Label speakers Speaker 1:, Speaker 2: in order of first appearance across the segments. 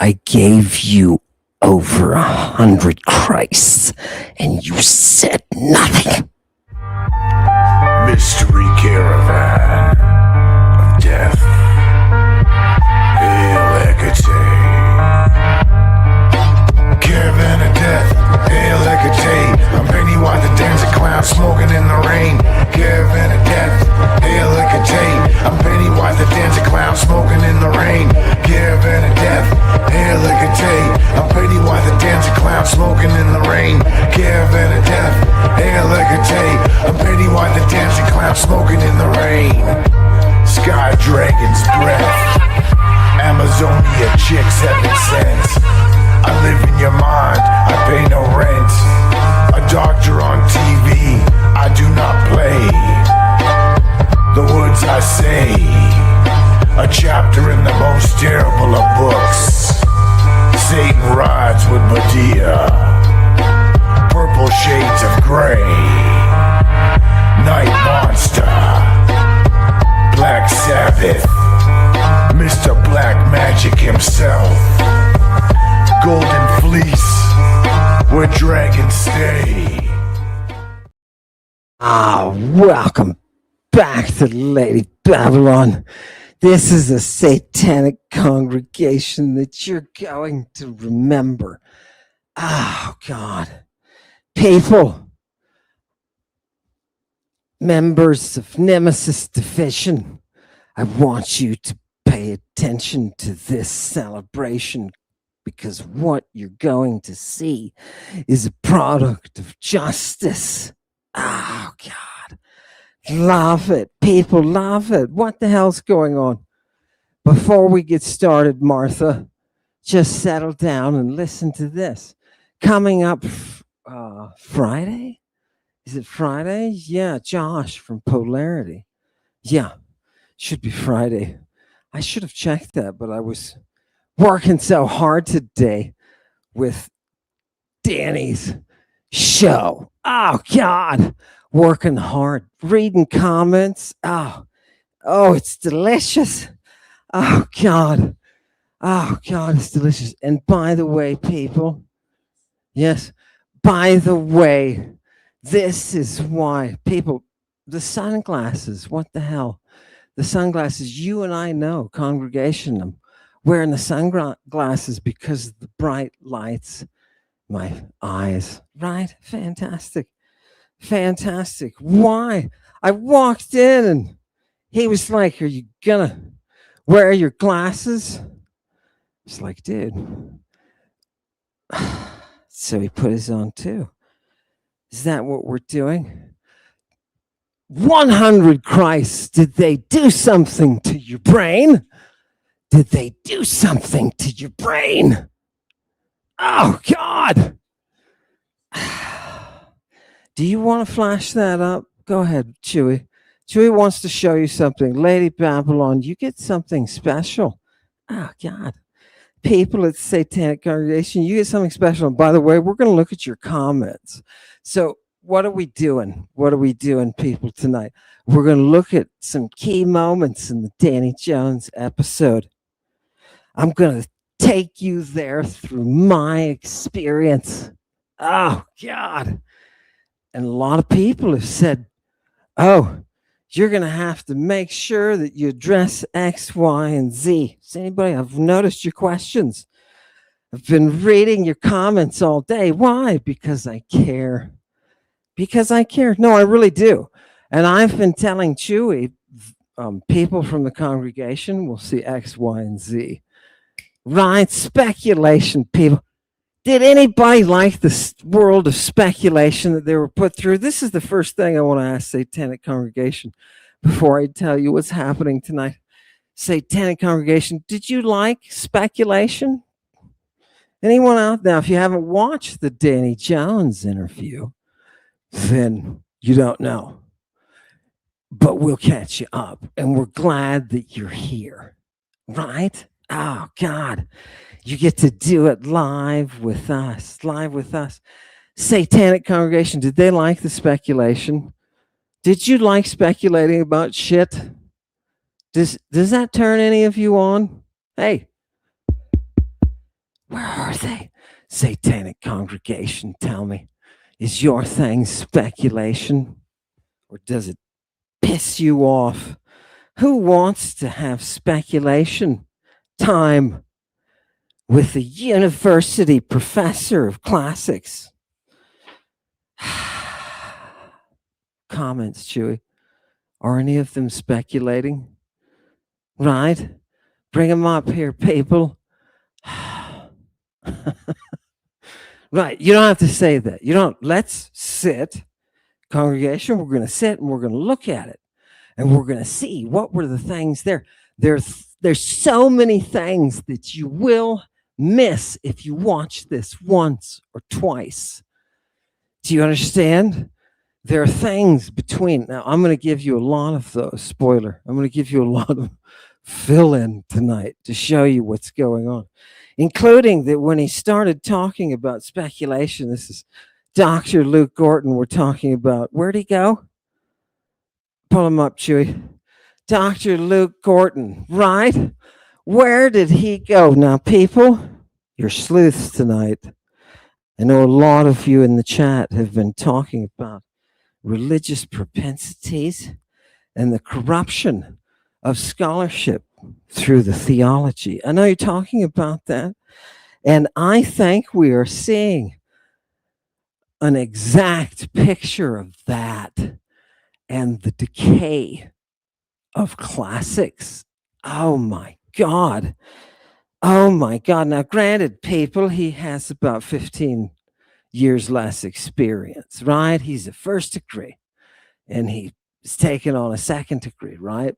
Speaker 1: I gave you over 100 Christs, and you said nothing.
Speaker 2: Mystery caravan of death. Hail Hecate. Caravan of death. Hail Hecate. I'm Pennywise the dancing clown smoking in the rain. Caravan of death. Hail Hecate. I'm Pennywise the dancing clown smoking in the rain. Caravan of death. Hail Hecate. I'm Pennywise the dancing clown smoking in the rain. Caravan of death. Hail Hecate. I'm Pennywise the dancing clown smoking in the rain. Sky dragon's breath. Amazonia chick 7 cents. I live in your mind, I pay no rent. A doctor on TV, I do not play. The words I say, a chapter in the most terrible of books. Satan rides with Medea. Purple shades of gray. Night Monster. Black Sabbath. Mr. Black Magic himself. Golden Fleece, where dragons stay.
Speaker 1: Welcome back to Lady Babylon. This is a satanic congregation that you're going to remember. Oh, God. People, members of Nemesis Division, I want you to pay attention to this celebration, because what you're going to see is a product of justice. Oh, God. Love it. People love it. What the hell's going on? Before we get started, Martha, just settle down and listen to this. Coming up Friday? Is it Friday? Yeah, Josh from Polarity. Yeah, should be Friday. I should have checked that, but I was working so hard today with Danny's show. Oh, God. Working hard. Reading comments. Oh, it's delicious. Oh, God. Oh, God, it's delicious. And by the way, people, yes, by the way, this is why people, the sunglasses, what the hell? The sunglasses, you and I know, congregation, I'm wearing the sunglasses because of the bright lights, my eyes, right? Fantastic. Fantastic. Why? I walked in and he was like, are you gonna wear your glasses? It's like, dude. So he put his on too. Is that what we're doing? 100 Christs, did they do something to your brain? Did they do something to your brain? Oh, God. Do you want to flash that up? Go ahead, Chewy. Chewy wants to show you something. Lady Babylon, you get something special. Oh, God. People at Satanic Congregation, you get something special. And by the way, we're going to look at your comments. So what are we doing? What are we doing, people, tonight? We're going to look at some key moments in the Danny Jones episode. I'm going to take you there through my experience. Oh, God. And a lot of people have said, oh, you're going to have to make sure that you address X, Y, and Z. Is anybody? I've noticed your questions. I've been reading your comments all day. Why? Because I care. Because I care. No, I really do. And I've been telling Chewy, people from the congregation will see X, Y, and Z. Right? Speculation, people. Did anybody like the world of speculation that they were put through? This is the first thing I want to ask Satanic Congregation before I tell you what's happening tonight. Satanic Congregation, did you like speculation? Anyone out there? If you haven't watched the Danny Jones interview, then you don't know. But we'll catch you up, and we're glad that you're here, right? Oh, God. You get to do it live with us. Satanic Congregation, did they like the speculation? Did you like speculating about shit? Does that turn any of you on? Hey, Where are they? Satanic congregation, tell me. Is your thing speculation? Or does it piss you off? Who wants to have speculation time with a university professor of classics? Comments, Chewy. Are any of them speculating? Right? Bring them up here, people. Right. You don't have to say that. You don't. Let's sit, congregation. We're going to sit and we're going to look at it and we're going to see what were the things there. There's so many things that you will miss if you watch this once or twice. Do you understand? There are things between. Now, I'm going to give you a lot of those. Spoiler. I'm going to give you a lot of fill in tonight to show you what's going on, including that when he started talking about speculation, this is Dr. Luke Gorton we're talking about. Where'd he go? Pull him up, Chewy. Dr. Luke Gorton, right? Where did he go? Now, people, you're sleuths tonight. I know a lot of you in the chat have been talking about religious propensities and the corruption of scholarship through the theology. I know you're talking about that. And I think we are seeing an exact picture of that and the decay of classics. Oh my God. Oh my God. Now, granted, people, he has about 15 years less experience, right? He's a first degree and he's taken on a second degree, right?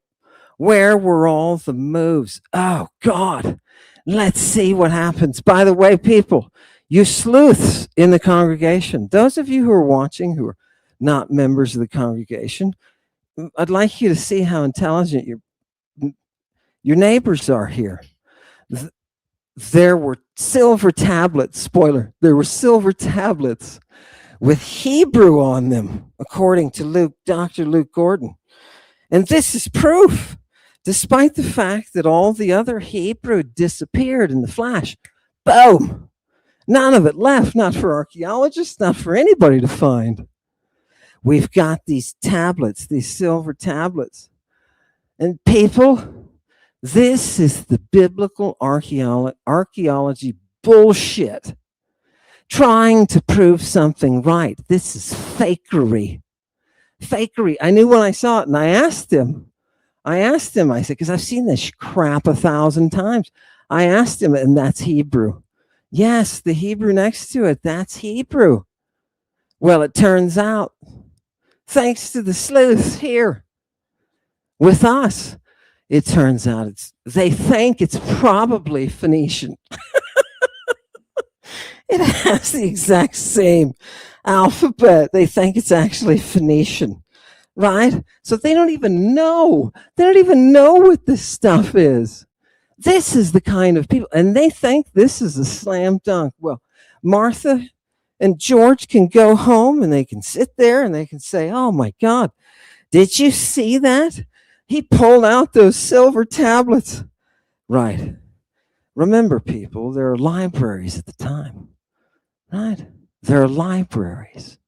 Speaker 1: Where were all the moves? Oh God, let's see what happens. By the way, people, you sleuths in the congregation, those of you who are watching who are not members of the congregation, I'd like you to see how intelligent your neighbors are here. There were silver tablets, spoiler, there were silver tablets with Hebrew on them, according to Dr. Luke Gordon. And this is proof, despite the fact that all the other Hebrew disappeared in the flash. Boom! None of it left, not for archaeologists, not for anybody to find. We've got these tablets, these silver tablets. And people, this is the biblical archaeology bullshit. Trying to prove something right. This is fakery. Fakery. I knew when I saw it and I asked him, I said, because I've seen this crap 1,000 times. I asked him, and that's Hebrew. Yes, the Hebrew next to it, that's Hebrew. Well, it turns out, thanks to the sleuths here with us, it turns out they think it's probably Phoenician. It has the exact same alphabet. They think it's actually Phoenician, right? So they don't even know. They don't even know what this stuff is. This is the kind of people, and they think this is a slam dunk. Well, Martha and George can go home and they can sit there and they can say, oh my God, did you see that? He pulled out those silver tablets. Right. Remember, people, there are libraries at the time. Right? There are libraries.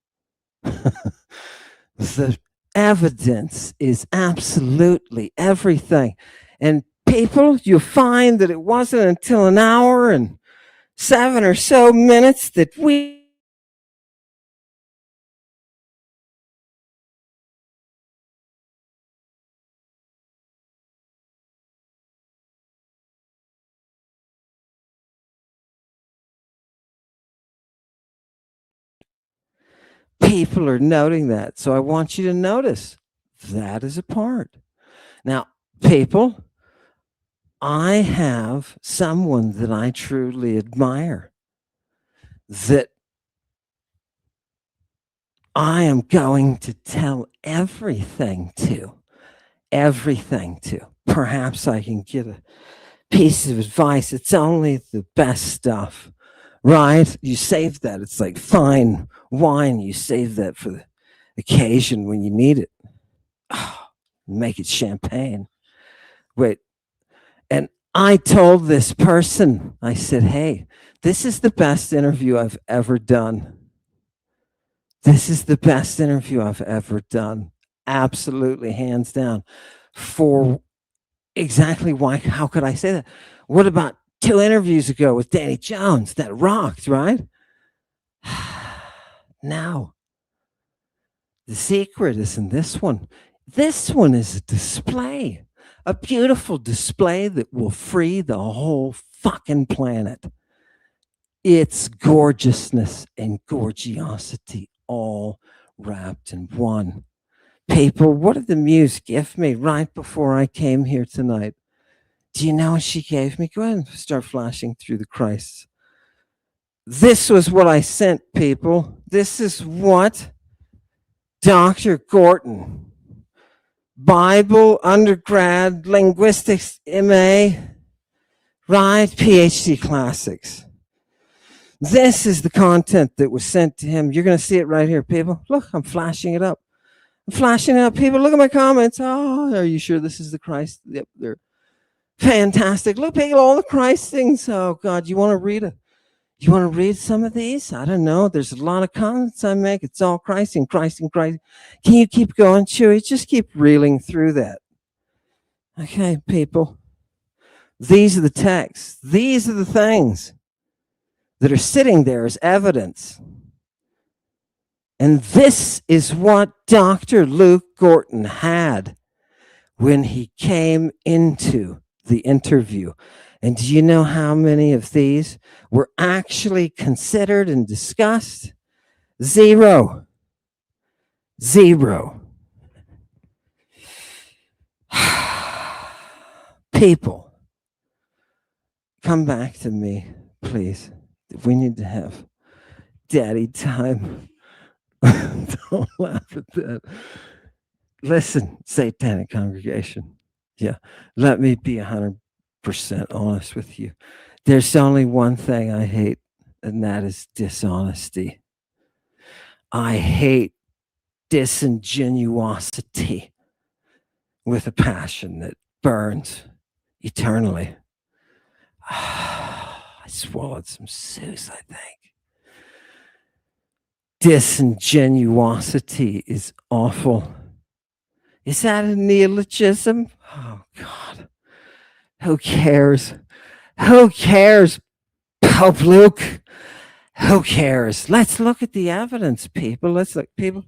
Speaker 1: The evidence is absolutely everything. And people, you find that it wasn't until an hour and 7 or so minutes that people are noting that. So I want you to notice that is a part. Now, people, I have someone that I truly admire that I am going to tell everything to. Perhaps I can get a piece of advice. It's only the best stuff, right? You save that. It's like fine wine. You save that for the occasion when you need it. Oh, make it champagne. Wait. And I told this person, I said, hey, This is the best interview I've ever done. This is the best interview I've ever done. Absolutely, hands down. For exactly why, how could I say that? What about 2 interviews ago with Danny Jones that rocked, right? Now, the secret is in this one. This one is a display, a beautiful display that will free the whole fucking planet. It's gorgeousness and gorgiosity all wrapped in one. People, what did the muse give me right before I came here tonight? Do you know what she gave me? Go ahead and start flashing through the Christs. This was what I sent people. This is what Dr. Gorton, Bible undergrad, linguistics MA, right? PhD classics. This is the content that was sent to him. You're going to see it right here, people. Look, I'm flashing it up. I'm flashing it up. People, look at my comments. Oh, are you sure this is the Christ? Yep, they're fantastic. Look, people, all the Christ things. Oh, God, you want to read it? You want to read some of these? I don't know. There's a lot of comments I make. It's all Christ and Christ and Christ. Can you keep going, Chewy? Just keep reeling through that. Okay, people. These are the texts. These are the things that are sitting there as evidence. And this is what Dr. Luke Gorton had when he came into the interview. And do you know how many of these were actually considered and discussed? 0. 0. People, come back to me, please. We need to have daddy time. Don't laugh at that. Listen, satanic congregation. Yeah, let me be 100% honest with you. There's only one thing I hate, and that is dishonesty. I hate disingenuosity with a passion that burns eternally. I swallowed some Zeus, I think. Disingenuosity is awful. Is that a neologism? Oh, God. Who cares? Who cares, Pope Luke? Who cares? Let's look at the evidence, people. Let's look, people.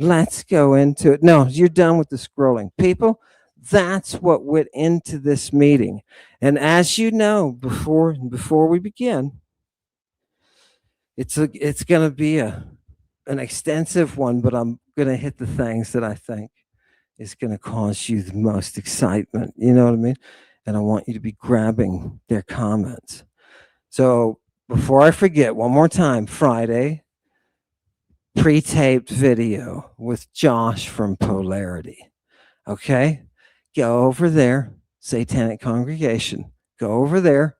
Speaker 1: Let's go into it. No, you're done with the scrolling. People, that's what went into this meeting. And as you know, before we begin, it's going to be an extensive one, but I'm going to hit the things that I think is going to cause you the most excitement. You know what I mean? And I want you to be grabbing their comments. So before I forget, one more time, Friday, pre-taped video with Josh from Polarity. Okay? Go over there, Satanic Congregation. Go over there,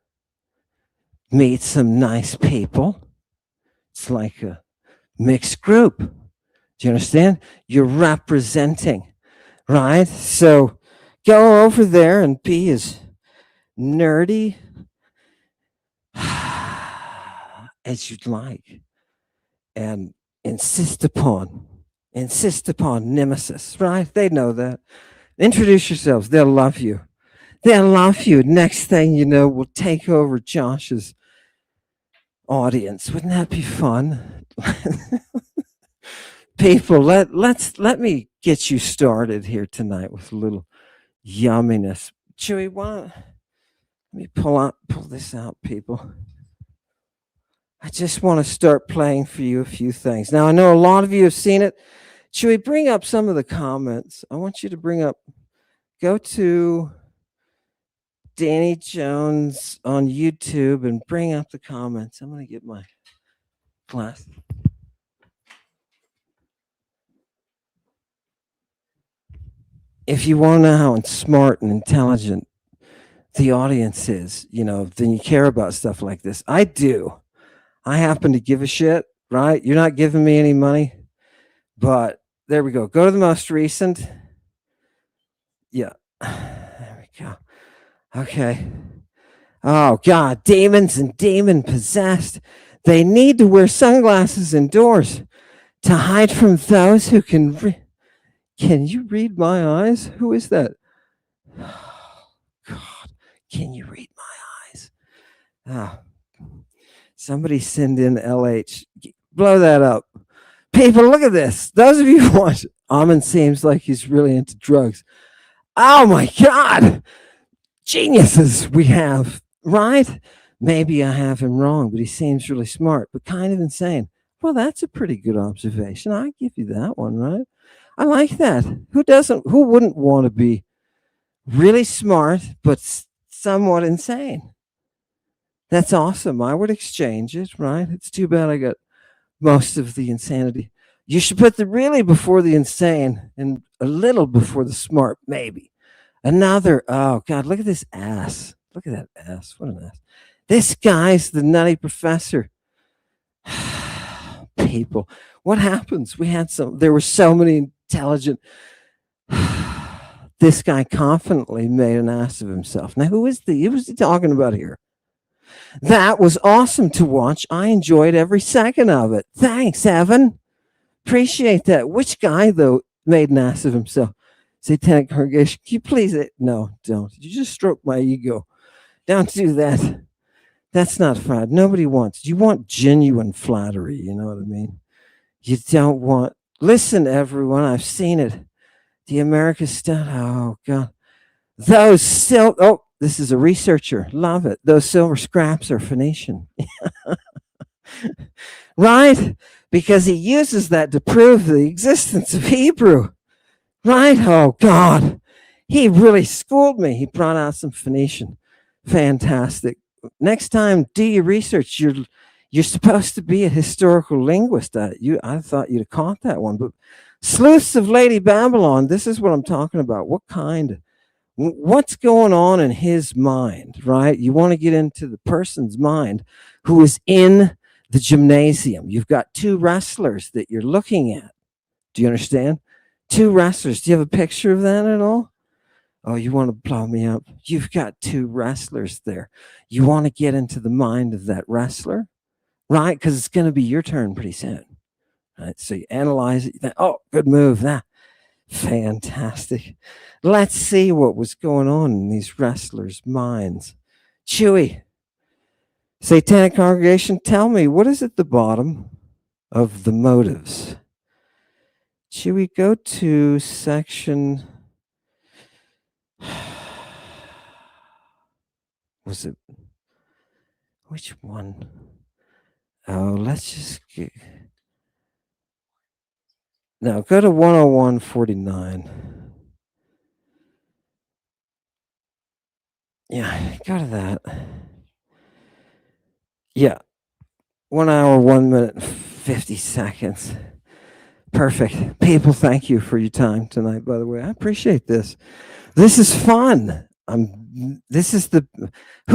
Speaker 1: meet some nice people. It's like a mixed group. Do you understand? You're representing, right? So go over there and be as nerdy as you'd like. And insist upon nemesis, right? They know that. Introduce yourselves. They'll love you. They'll love you. Next thing you know, we'll take over Josh's audience. Wouldn't that be fun? People, let me get you started here tonight with a little yumminess. Chewy, let me pull this out, people. I just want to start playing for you a few things. Now, I know a lot of you have seen it. Should we bring up some of the comments? I want you to go to Danny Jones on YouTube and bring up the comments. I'm going to get my glass. If you want to know how smart and intelligent the audience is, then you care about stuff like this. I do. I happen to give a shit, right? You're not giving me any money, but there we go. Go to the most recent. Yeah. There we go. Okay. Oh, God, demons and demon possessed. They need to wear sunglasses indoors to hide from those who can. Can you read my eyes? Who is that? God, can you read my eyes? Ah, somebody send in LH. Blow that up. People, look at this. Those of you who watch, Amon seems like he's really into drugs. Oh my God. Geniuses we have, right? Maybe I have him wrong, but he seems really smart, but kind of insane. Well, that's a pretty good observation. I give you that one, right? I like that. Who wouldn't want to be really smart, but somewhat insane? That's awesome. I would exchange it, right? It's too bad I got most of the insanity. You should put the really before the insane and a little before the smart, maybe. Another, oh God, look at this ass. Look at that ass. What an ass. This guy's the nutty professor. People, what happens? There were so many intelligent. This guy confidently made an ass of himself. Now, who was he talking about here? That was awesome to watch. I enjoyed every second of it. Thanks, Evan. Appreciate that. Which guy, though, made an ass of himself? Satanic congregation. Can you please? No, don't. You just stroke my ego. Don't do that. That's not flat. Nobody wants. You want genuine flattery. You know what I mean? You don't want. Listen, everyone. I've seen it. The America stuff. Oh, God. Oh, this is a researcher. Love it. Those silver scraps are Phoenician. Right? Because he uses that to prove the existence of Hebrew. Right? Oh, God. He really schooled me. He brought out some Phoenician. Fantastic. Next time, do your research. You're supposed to be a historical linguist. I thought you'd have caught that one. But sleuths of Lady Babylon, this is what I'm talking about. What's going on in his mind, right? You want to get into the person's mind who is in the gymnasium. You've got two wrestlers that you're looking at. Do you understand? Two wrestlers. Do you have a picture of that at all? Oh, you want to blow me up? You've got two wrestlers there. You want to get into the mind of that wrestler, right? Because it's going to be your turn pretty soon. Right? So you analyze it. You think, oh, good move. That fantastic. Let's see what was going on in these wrestlers' minds. Chewy, Satanic congregation, tell me, what is at the bottom of the motives? Should we go to section? Was it? Which one? Oh, let's just get. No, go to 101.49. Yeah, go to that. Yeah. 1 hour, 1 minute, 50 seconds. Perfect. People, thank you for your time tonight, by the way. I appreciate this. This is fun. Who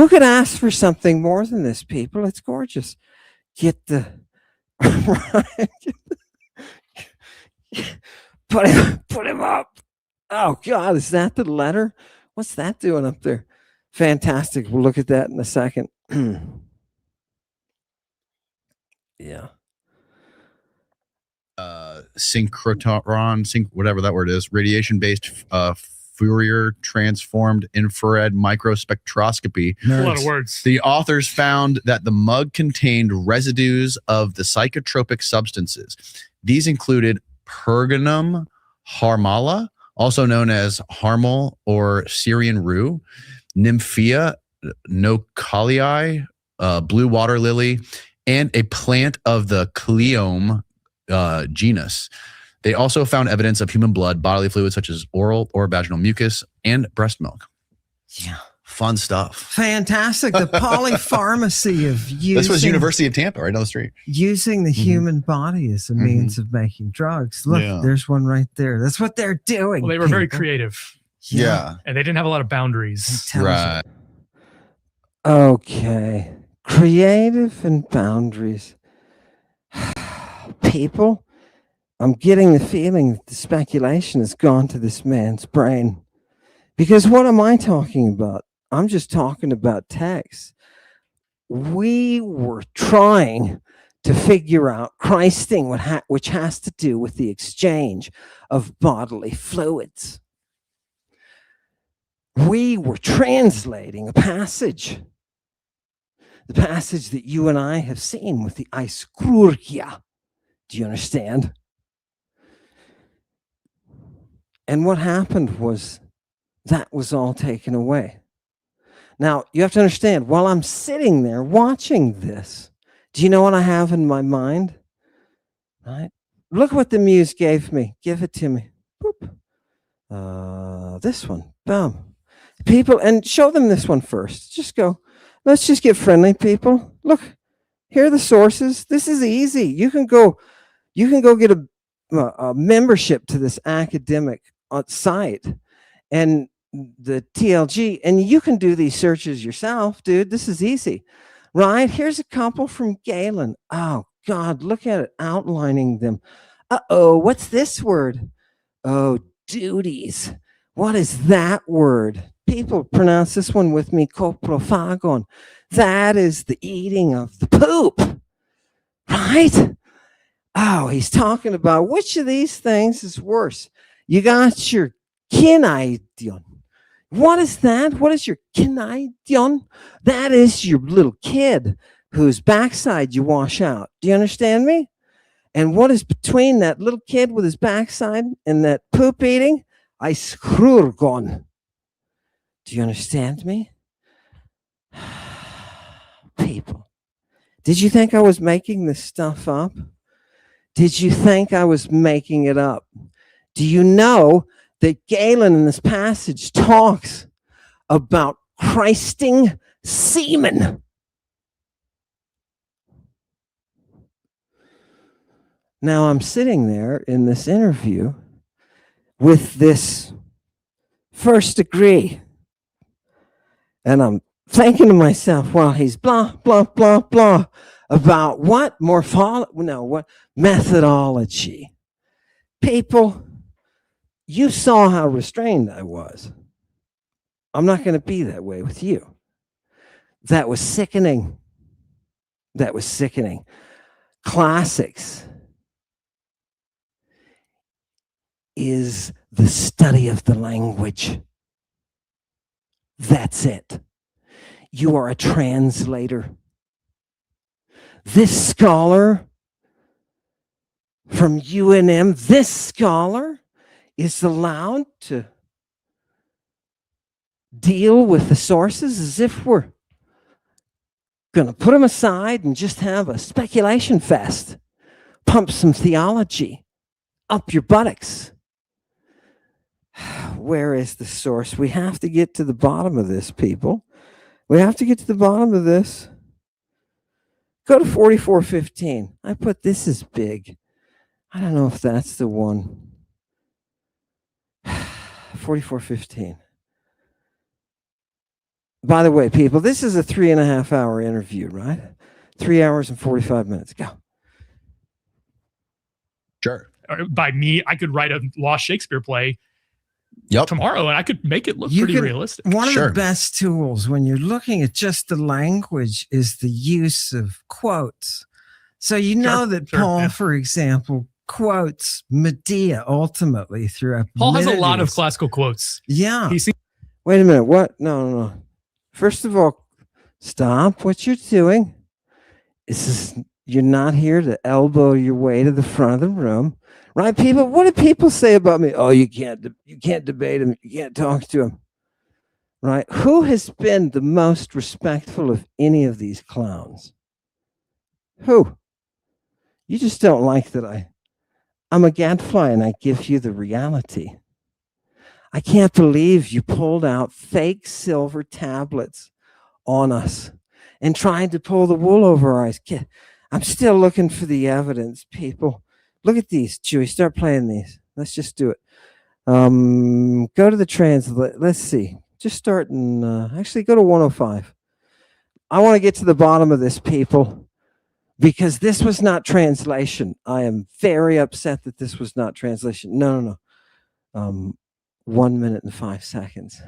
Speaker 1: could ask for something more than this, people? It's gorgeous. Get the put him up. Oh God, is that the letter? What's that doing up there? Fantastic. We'll look at that in a second. Yeah.
Speaker 3: Synchrotron, whatever that word is, radiation-based Fourier transformed infrared microspectroscopy.
Speaker 4: A lot of words.
Speaker 3: The authors found that the mug contained residues of the psychotropic substances. These included Pergamum harmala, also known as harmal or Syrian rue, Nymphea nocalii, blue water lily, and a plant of the Cleome genus. They also found evidence of human blood, bodily fluids such as oral or vaginal mucus, and breast milk.
Speaker 1: Yeah.
Speaker 3: Fun stuff.
Speaker 1: Fantastic. The polypharmacy of using...
Speaker 3: This was University of Tampa, right down the street.
Speaker 1: Using the human body as a means of making drugs. Look, there's one right there. That's what they're doing.
Speaker 4: Well, they were very creative.
Speaker 3: Yeah.
Speaker 4: And they didn't have a lot of boundaries.
Speaker 3: Right.
Speaker 1: Okay. Creative and boundaries. People, I'm getting the feeling that the speculation has gone to this man's brain. Because what am I talking about? I'm just talking about text. We were trying to figure out Christing, which has to do with the exchange of bodily fluids. We were translating a passage, the passage that you and I have seen with the aiskrurgia. Do you understand? And what happened was that was all taken away. Now, you have to understand, while I'm sitting there watching this, do you know what I have in my mind? Right? Look what the muse gave me. Give it to me. Boop. This one. Boom. People, and show them this one first. Just go. Let's just get friendly, people. Look, here are the sources. This is easy. You can go get a membership to this academic site and the TLG, and you can do these searches yourself, dude. This is easy, right? Here's a couple from Galen. Oh God, look at it, outlining them. Uh-oh, what's this word? Oh, duties. What is that word? People pronounce this one with me, koprophagon. That is the eating of the poop, right? Oh, he's talking about which of these things is worse. You got your kinaidion. What is that? What is your kinaidion? That is your little kid whose backside you wash out. Do you understand me? And what is between that little kid with his backside and that poop eating? Aiskrurgon. Do you understand me? People, did you think I was making this stuff up? Did you think I was making it up? Do you know that Galen in this passage talks about Christing semen? Now I'm sitting there in this interview with this first degree, and I'm thinking to myself, well, he's blah, blah, blah, blah about what what methodology. People, you saw how restrained I was. I'm not going to be that way with you. That was sickening. That was sickening. Classics is the study of the language. That's it. You are a translator. This scholar from UNM, this scholar is allowed to deal with the sources as if we're going to put them aside and just have a speculation fest, pump some theology up your buttocks. Where is the source? We have to get to the bottom of this, people. We have to get to the bottom of this. Go to 4415. I put this as big. I don't know if that's the one. 4415. By the way, people, this is a 3.5 hour interview, right? 3 hours and 45 minutes. Go.
Speaker 3: Sure.
Speaker 4: By me, I could write a lost Shakespeare play
Speaker 3: Yep.
Speaker 4: tomorrow, and I could make it look pretty realistic.
Speaker 1: One of
Speaker 3: Sure.
Speaker 1: the best tools when you're looking at just the language is the use of quotes. So you know that Paul, for example, quotes Medea ultimately throughout.
Speaker 4: Paul has a lot of classical quotes.
Speaker 1: Yeah.
Speaker 4: He seems
Speaker 1: Wait a minute. What? No. First of all, stop what you're doing. You're not here to elbow your way to the front of the room. Right, people? What do people say about me? Oh, you can't debate him. You can't talk to him. Right? Who has been the most respectful of any of these clowns? Who? You just don't like that I'm a gadfly and I give you the reality. I can't believe you pulled out fake silver tablets on us and tried to pull the wool over our eyes. I'm still looking for the evidence, people. Look at these, Chewy. Start playing these. Let's just do it. Go to the translate. Let's see. Just start in, actually go to 105. I want to get to the bottom of this, people, because this was not translation. I am very upset that this was not translation. No. 1 minute and 5 seconds.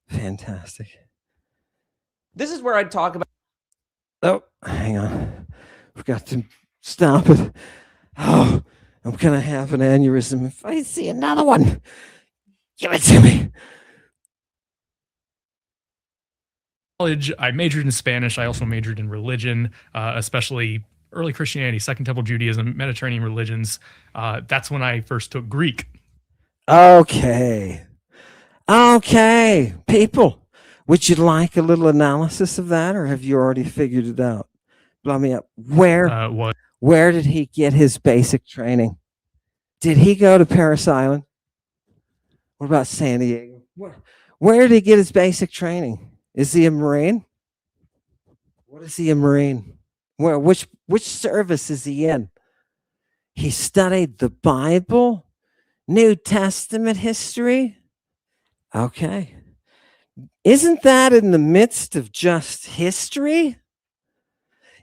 Speaker 1: Fantastic.
Speaker 5: This is where I'd talk about.
Speaker 1: Oh, hang on. Forgot to stop it. Oh, I'm going to have an aneurysm if I see another one. Give it to me.
Speaker 4: College, I majored in Spanish. I also majored in religion, especially early Christianity, Second Temple Judaism, Mediterranean religions. That's when I first took Greek.
Speaker 1: Okay. Okay. People, would you like a little analysis of that, or have you already figured it out? Blow me up. Where did he get his basic training? Did he go to Paris Island? What about San Diego? Where did he get his basic training? Is he a Marine? What is he a Marine? Which service is he in? He studied the Bible, New Testament history. Okay. Isn't that in the midst of just history?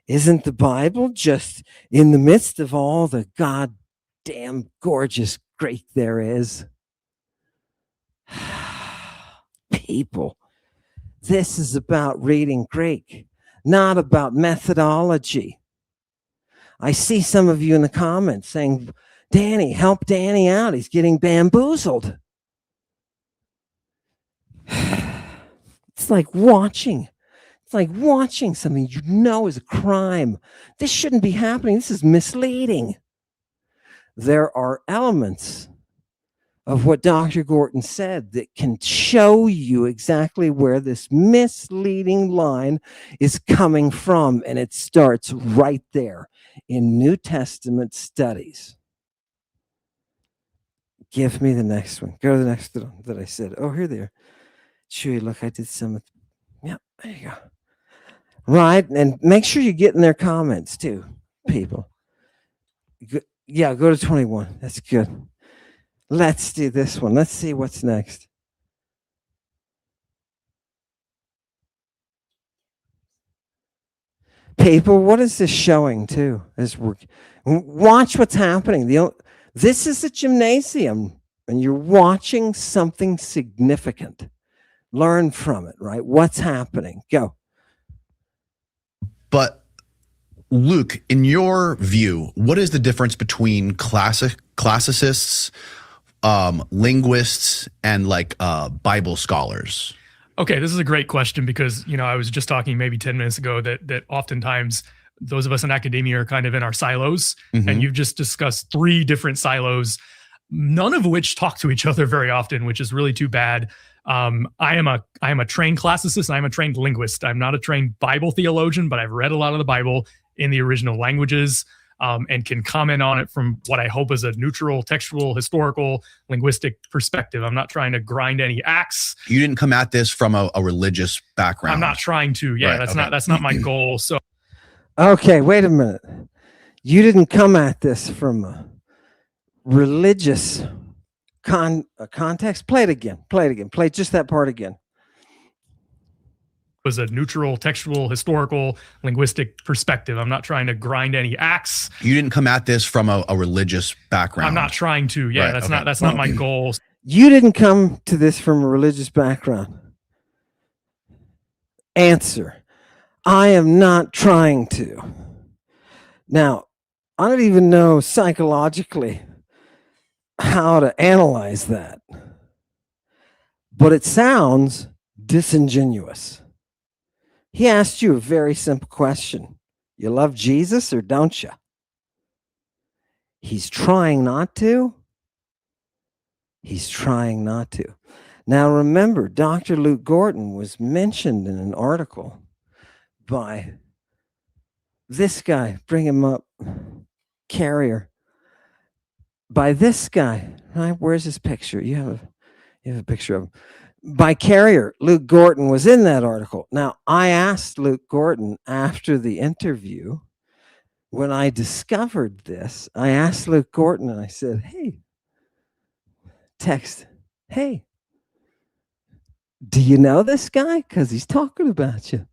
Speaker 1: Isn't the Bible just in the midst of all the goddamn gorgeous Greek there is? People, this is about reading Greek, not about methodology. I see some of you in the comments saying, Danny, help Danny out. He's getting bamboozled. It's like watching something you know is a crime. This shouldn't be happening. This is misleading. There are elements of what Dr. Gorton said that can show you exactly where this misleading line is coming from, and it starts right there in New Testament studies. Give me the next one. Go to the next one that I said. Oh, here they are. Chewy, look, I did some. Yep, there you go. Right, and make sure you get in their comments too, people. Yeah, go to 21. That's good. Let's do this one. Let's see what's next. People, what is this showing too? Watch what's happening. This is a gymnasium, and you're watching something significant. Learn from it, right? What's happening? Go.
Speaker 3: But Luke, in your view, what is the difference between classicists, linguists, and Bible scholars?
Speaker 4: Okay, this is a great question because, I was just talking maybe 10 minutes ago that oftentimes those of us in academia are kind of in our silos, and you've just discussed 3 different silos, none of which talk to each other very often, which is really too bad. I am a trained classicist. I'm a trained linguist. I'm not a trained Bible theologian, but I've read a lot of the Bible in the original languages, and can comment on it from what I hope is a neutral, textual, historical, linguistic perspective. I'm not trying to grind any axe.
Speaker 3: You didn't come at this from a religious background.
Speaker 4: I'm not trying to. Yeah, right, that's not my goal. So,
Speaker 1: okay, wait a minute. You didn't come at this from a religious context. Play it again. Play just that part again.
Speaker 4: Was a neutral, textual, historical, linguistic perspective. I'm not trying to grind any axe.
Speaker 3: You didn't come at this from a religious background.
Speaker 4: I'm not trying to. Yeah, right, that's not my goal.
Speaker 1: You didn't come to this from a religious background. Answer: I am not trying to. Now, I don't even know psychologically how to analyze that, but it sounds disingenuous. He asked you a very simple question. You love Jesus or don't you? He's trying not to. He's trying not to. Now remember, Dr. Luke Gorton was mentioned in an article by this guy. Bring him up. Carrier. By this guy. Right? Where's his picture? You have a picture of him. By Carrier. Luke Gorton was in that article. Now, I asked Luke Gorton after the interview, when I discovered this, I asked Luke Gorton and I said, hey, do you know this guy? Because he's talking about you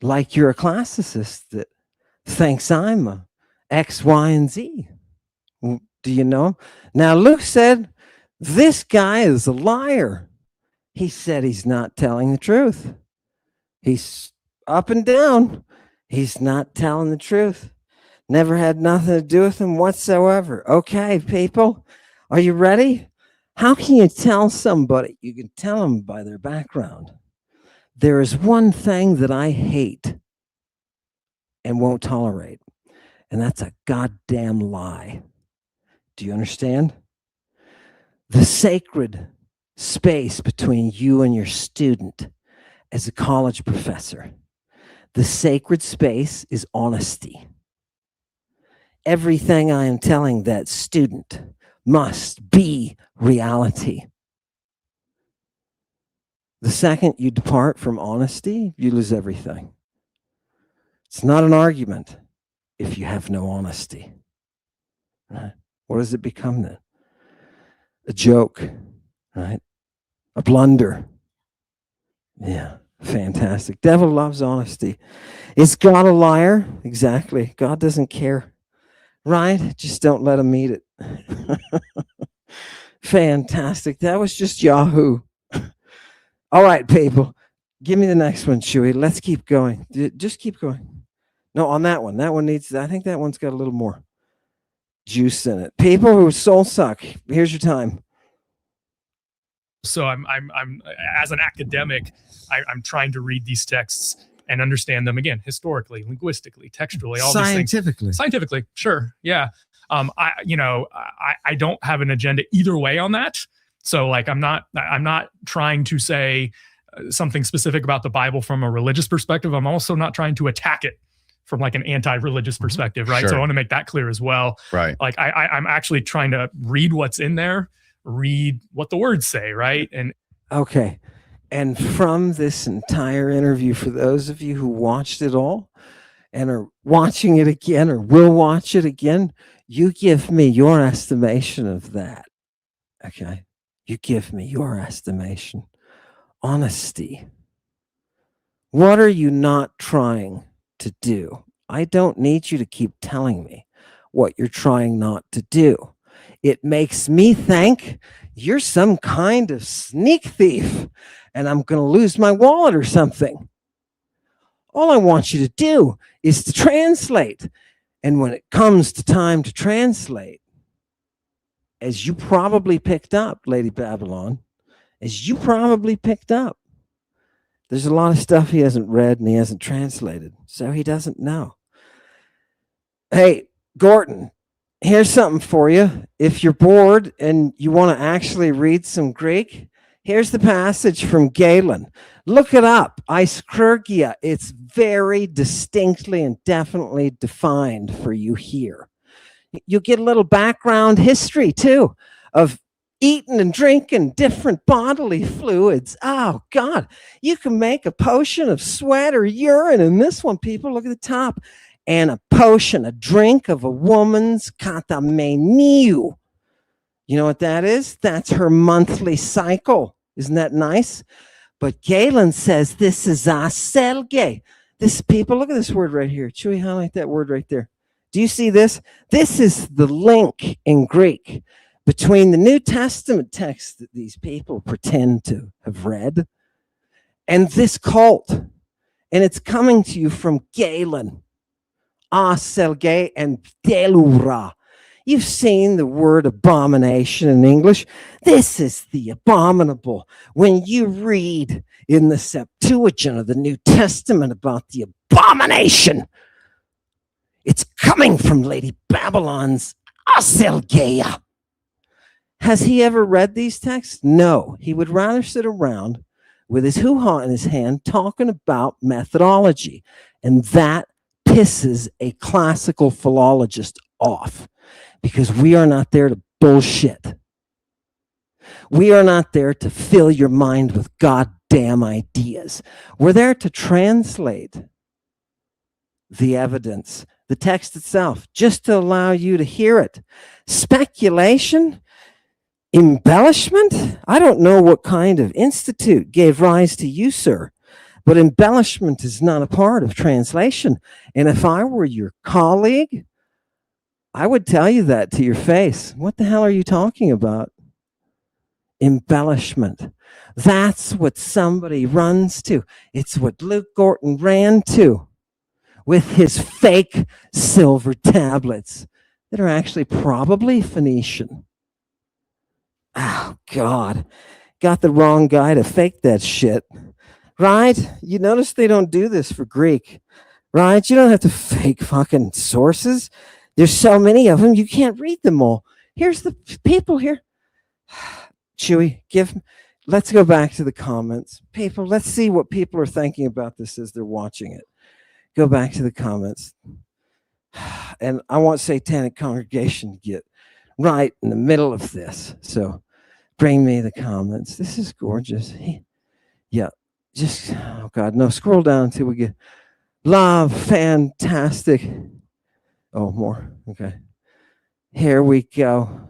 Speaker 1: like you're a classicist that thinks I'm a X, Y, and Z. Do you know him? Now, Luke said, this guy is a liar. He said he's not telling the truth. up and down. He's not telling the truth. Never had nothing to do with him whatsoever. Okay, people, are you ready? How can you tell somebody? You can tell them by their background. There is one thing that I hate and won't tolerate, and that's a goddamn lie. Do you understand? The sacred space between you and your student as a college professor, the sacred space is honesty. Everything I am telling that student must be reality. The second you depart from honesty, you lose everything. It's not an argument if you have no honesty. Right? What does it become then? A joke, right? A blunder. Yeah, fantastic. Devil loves honesty. Is God a liar? Exactly. God doesn't care. Right? Just don't let him eat it. Fantastic. That was just Yahoo. All right, people. Give me the next one, Chewy. Let's keep going. Just keep going. No, on that one. That one needs, I think that one's got a little more juice in it. People who soul suck. Here's your time.
Speaker 4: So I'm as an academic, I'm trying to read these texts and understand them again, historically, linguistically, textually, all these things. Scientifically, sure, yeah. I don't have an agenda either way on that. So like, I'm not trying to say something specific about the Bible from a religious perspective. I'm also not trying to attack it from like an anti-religious perspective, right?
Speaker 3: Sure.
Speaker 4: So I want to make that clear as well.
Speaker 3: Right.
Speaker 4: Like I'm actually trying to read what's in there, read what the words say, right? And
Speaker 1: okay. And from this entire interview, for those of you who watched it all and are watching it again or will watch it again, you give me your estimation of that. Okay. You give me your estimation. Honesty. What are you not trying to do? I don't need you to keep telling me what you're trying not to do. It makes me think you're some kind of sneak thief and I'm going to lose my wallet or something. All I want you to do is to translate. And when it comes to time to translate, as you probably picked up, Lady Babylon, as you probably picked up, there's a lot of stuff he hasn't read and he hasn't translated, so he doesn't know. Hey, Gordon, here's something for you. If you're bored and you want to actually read some Greek, here's the passage from Galen. Look it up, Eiskergia. It's very distinctly and definitely defined for you here. You'll get a little background history, too, of eating and drinking different bodily fluids. Oh, God. You can make a potion of sweat or urine. And this one, people, look at the top. And a potion, a drink of a woman's katameniu. You know what that is? That's her monthly cycle. Isn't that nice? But Galen says this is aselge. This, people, look at this word right here. Chewy, highlight that word right there. Do you see this? This is the link in Greek between the New Testament text that these people pretend to have read and this cult. And it's coming to you from Galen, aselge and delura. You've seen the word abomination in English. This is the abominable. When you read in the Septuagint of the New Testament about the abomination, it's coming from Lady Babylon's aselgeia. Has he ever read these texts? No. He would rather sit around with his hoo-ha in his hand talking about methodology. And that pisses a classical philologist off because we are not there to bullshit. We are not there to fill your mind with goddamn ideas. We're there to translate the evidence, the text itself, just to allow you to hear it. Speculation, embellishment, I don't know what kind of institute gave rise to you, sir, but embellishment is not a part of translation. And if I were your colleague, I would tell you that to your face. What the hell are you talking about? Embellishment. That's what somebody runs to. It's what Luke Gorton ran to with his fake silver tablets that are actually probably Phoenician. Oh, God. Got the wrong guy to fake that shit. Right? You notice they don't do this for Greek. Right? You don't have to fake fucking sources. There's so many of them, you can't read them all. Here's the people here. Chewy, let's go back to the comments. People, let's see what people are thinking about this as they're watching it. Go back to the comments. And I want Satanic Congregation to get right in the middle of this. So bring me the comments. This is gorgeous. Yeah, just, oh God, no, scroll down until we get love, fantastic. Oh, more. Okay. Here we go.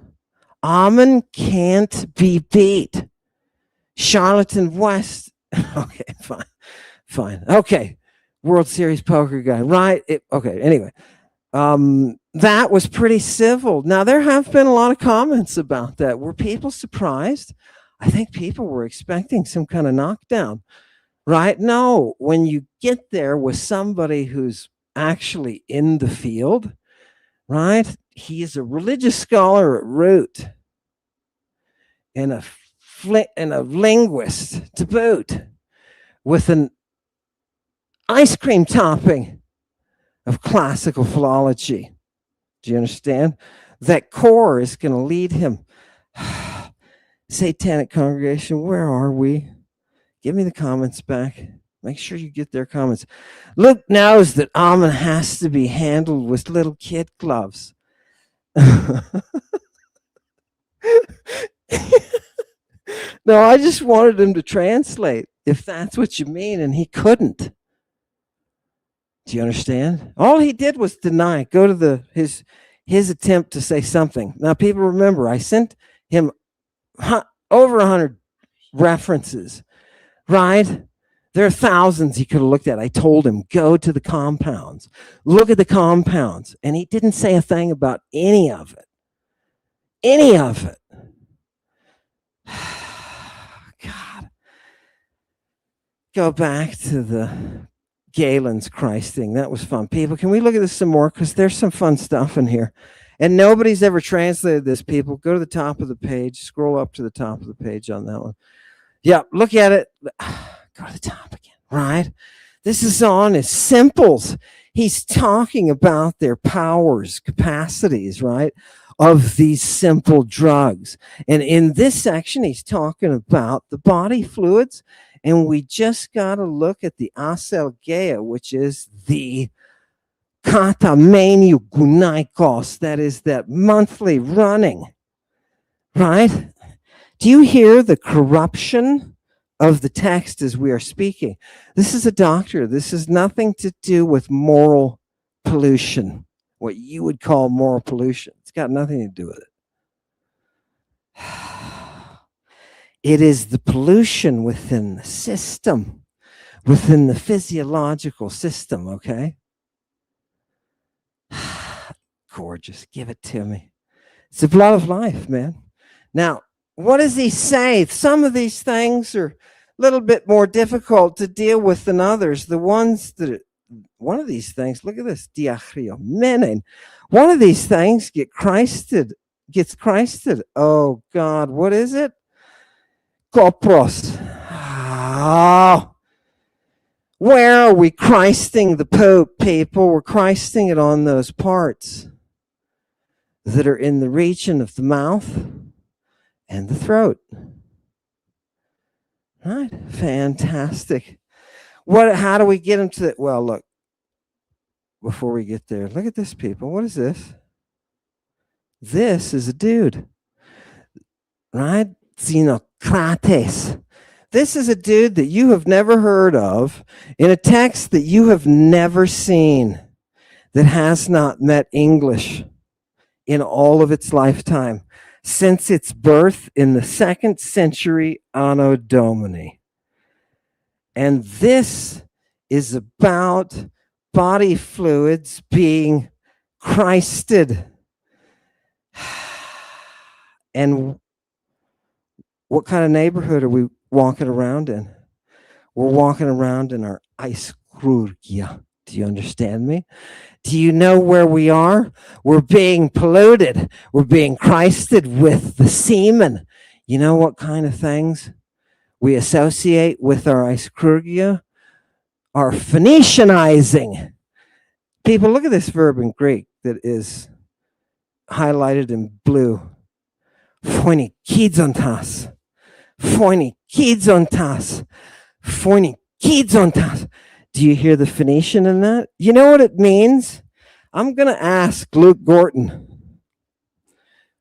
Speaker 1: Amen can't be beat. Charlatan West. Okay, fine. Okay. World Series poker guy, right? Okay, anyway. That was pretty civil. Now, there have been a lot of comments about that. Were people surprised? I think people were expecting some kind of knockdown, right? No, when you get there with somebody who's actually in the field, right? He is a religious scholar at root and a linguist to boot with an ice cream topping of classical philology. Do you understand? That core is going to lead him. Satanic Congregation, where are we? Give me the comments back. Make sure you get their comments. Luke knows that Amen has to be handled with little kid gloves. No, I just wanted him to translate, if that's what you mean, and he couldn't. Do you understand? All he did was deny. Go to his attempt to say something. Now, people remember, I sent him over 100 references, right? There are thousands he could have looked at. I told him, go to the compounds. Look at the compounds. And he didn't say a thing about any of it. Any of it. God. Go back to the Galen's Christ thing. That was fun. People, can we look at this some more? Because there's some fun stuff in here. And nobody's ever translated this, people. Go to the top of the page. Scroll up to the top of the page on that one. Yeah, look at it. Go to the top again, right? This is on his simples. He's talking about their powers, capacities, right, of these simple drugs. And in this section, he's talking about the body fluids. And we just got to look at the aselgeia, which is the katamenu gunaikos, that is that monthly running, right? Do you hear the corruption of the text as we are speaking? This is a doctor. This has nothing to do with moral pollution, what you would call moral pollution. It's got nothing to do with it. It is the pollution within the system, within the physiological system, okay? Gorgeous. Give it to me. It's the blood of life, man. Now, what does he say? Some of these things are a little bit more difficult to deal with than others. The ones that, one of these things, look at this, diachriomenen. One of these things gets Christed. Oh, God, what is it? Kopros. Oh. Where are we Christing the Pope, people? We're Christing it on those parts that are in the region of the mouth and the throat. Right? Fantastic. How do we get them to that? Well, look, before we get there, look at this, people. What is this? This is a dude. Right? Xenocrates. This is a dude that you have never heard of in a text that you have never seen, that has not met English in all of its lifetime since its birth in the 2nd century Anno Domini. And this is about body fluids being Christed. And what kind of neighborhood are we walking around in. We're walking around in our aiskrurgia. Do you understand me? Do you know where we are? We're being polluted. We're being Christed with the semen. You know what kind of things we associate with our aiskrurgia? Our Phoenicianizing. People, look at this verb in Greek that is highlighted in blue. Phoenikizontas. Phoenikizontas. Phoenikizontas. Do you hear the Phoenician in that? You know what it means? I'm going to ask Luke Gorton.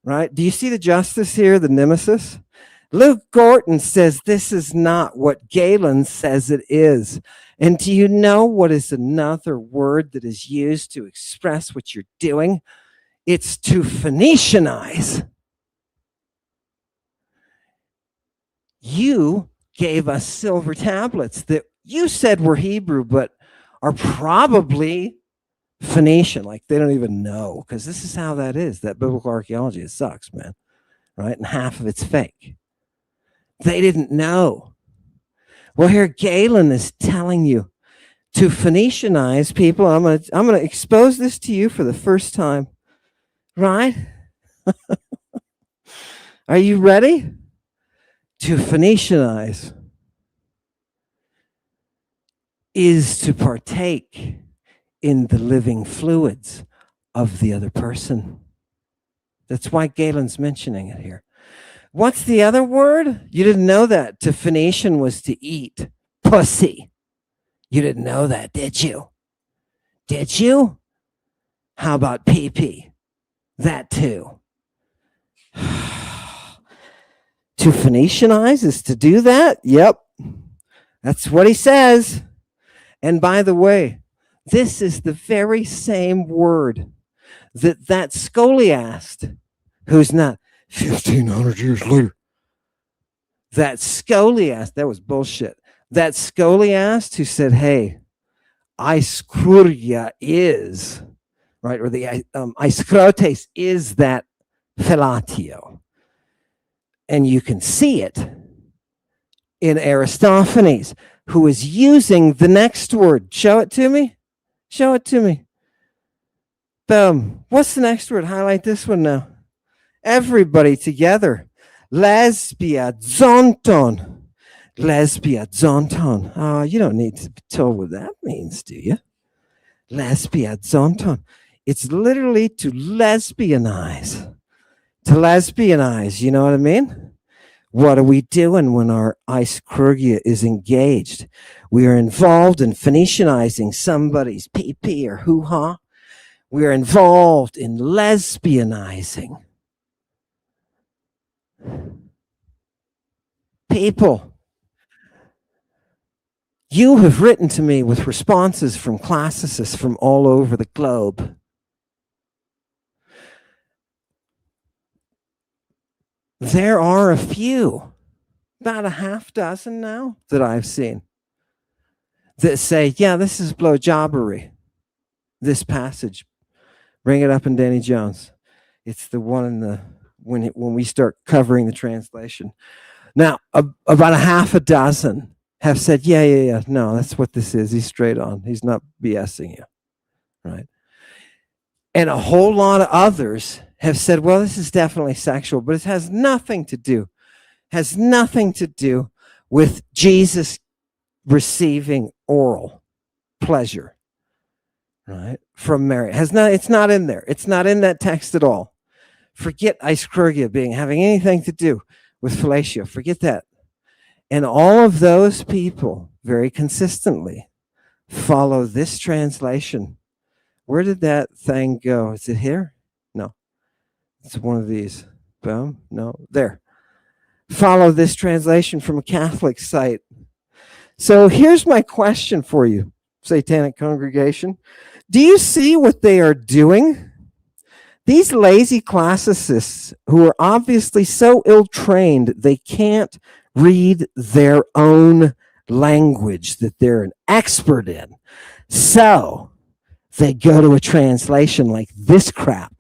Speaker 1: Right? Do you see the justice here, the nemesis? Luke Gorton says this is not what Galen says it is. And do you know what is another word that is used to express what you're doing? It's to Phoenicianize. You gave us silver tablets that you said were Hebrew, but are probably Phoenician. Like they don't even know, because this is how that is. That biblical archaeology, it sucks, man. Right? And half of it's fake. They didn't know. Well, here Galen is telling you to Phoenicianize people. I'm gonna expose this to you for the first time. Right? Are you ready? To Phoenicianize is to partake in the living fluids of the other person. That's why Galen's mentioning it here. What's the other word? You didn't know that. To Phoenician was to eat pussy. You didn't know that, did you? Did you? How about pee-pee? That too. To Phoenicianize is to do that? Yep. That's what he says. And by the way, this is the very same word that scholiast, who's not 1,500 years later, that scholiast, that was bullshit. That scholiast who said, hey, aiskrurgia is, right, or the aiskrotes is that fellatio. And you can see it in Aristophanes, who is using the next word. Show it to me. Show it to me. Boom. What's the next word? Highlight this one now. Everybody together. Lesbia zonton. Lesbia zonton. Oh, you don't need to be told what that means, do you? Lesbia zonton. It's literally to lesbianize. To lesbianize, you know what I mean? What are we doing when our aiskrurgia is engaged? We are involved in Phoenicianizing somebody's pee-pee or hoo-ha. We are involved in lesbianizing. People, you have written to me with responses from classicists from all over the globe. There are a few, about a half dozen now, that I've seen that say, yeah, this is blowjobbery. This passage, bring it up in Danny Jones. It's the one in the when we start covering the translation. Now, about a half a dozen have said, yeah, no, that's what this is. He's straight on. He's not BSing you, right? And a whole lot of others have said, well, this is definitely sexual, but it has nothing to do with Jesus receiving oral pleasure, right, from Mary. It's not in there. It's not in that text at all. Forget aiskrurgia having anything to do with fellatio. Forget that. And all of those people very consistently follow this translation. Where did that thing go? Is it here? No. It's one of these. Boom. No. There. Follow this translation from a Catholic site. So here's my question for you, Satanic congregation. Do you see what they are doing? These lazy classicists who are obviously so ill-trained, they can't read their own language that they're an expert in. So they go to a translation like this crap,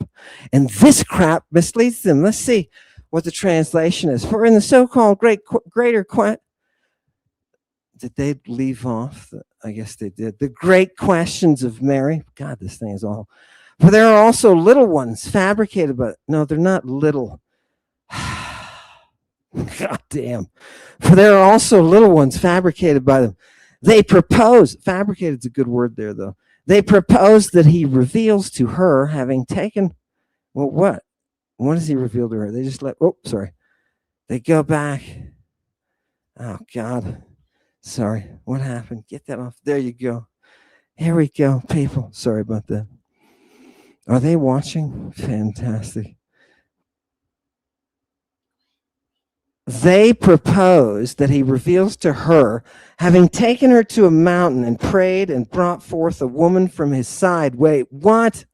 Speaker 1: and this crap misleads them. Let's see what the translation is. For in the so-called greater did they leave off? I guess they did. The great questions of Mary. God, this thing is awful. For there are also little ones fabricated, but no, they're not little. God damn. For there are also little ones fabricated by them. They propose, fabricated's a good word there, though. They propose that he reveals to her, having taken, well, what? What does he reveal to her? They just sorry. They go back. Oh, God. Sorry. What happened? Get that off. There you go. Here we go, people. Sorry about that. Are they watching? Fantastic. They propose that he reveals to her, having taken her to a mountain and prayed and brought forth a woman from his side. Wait, what?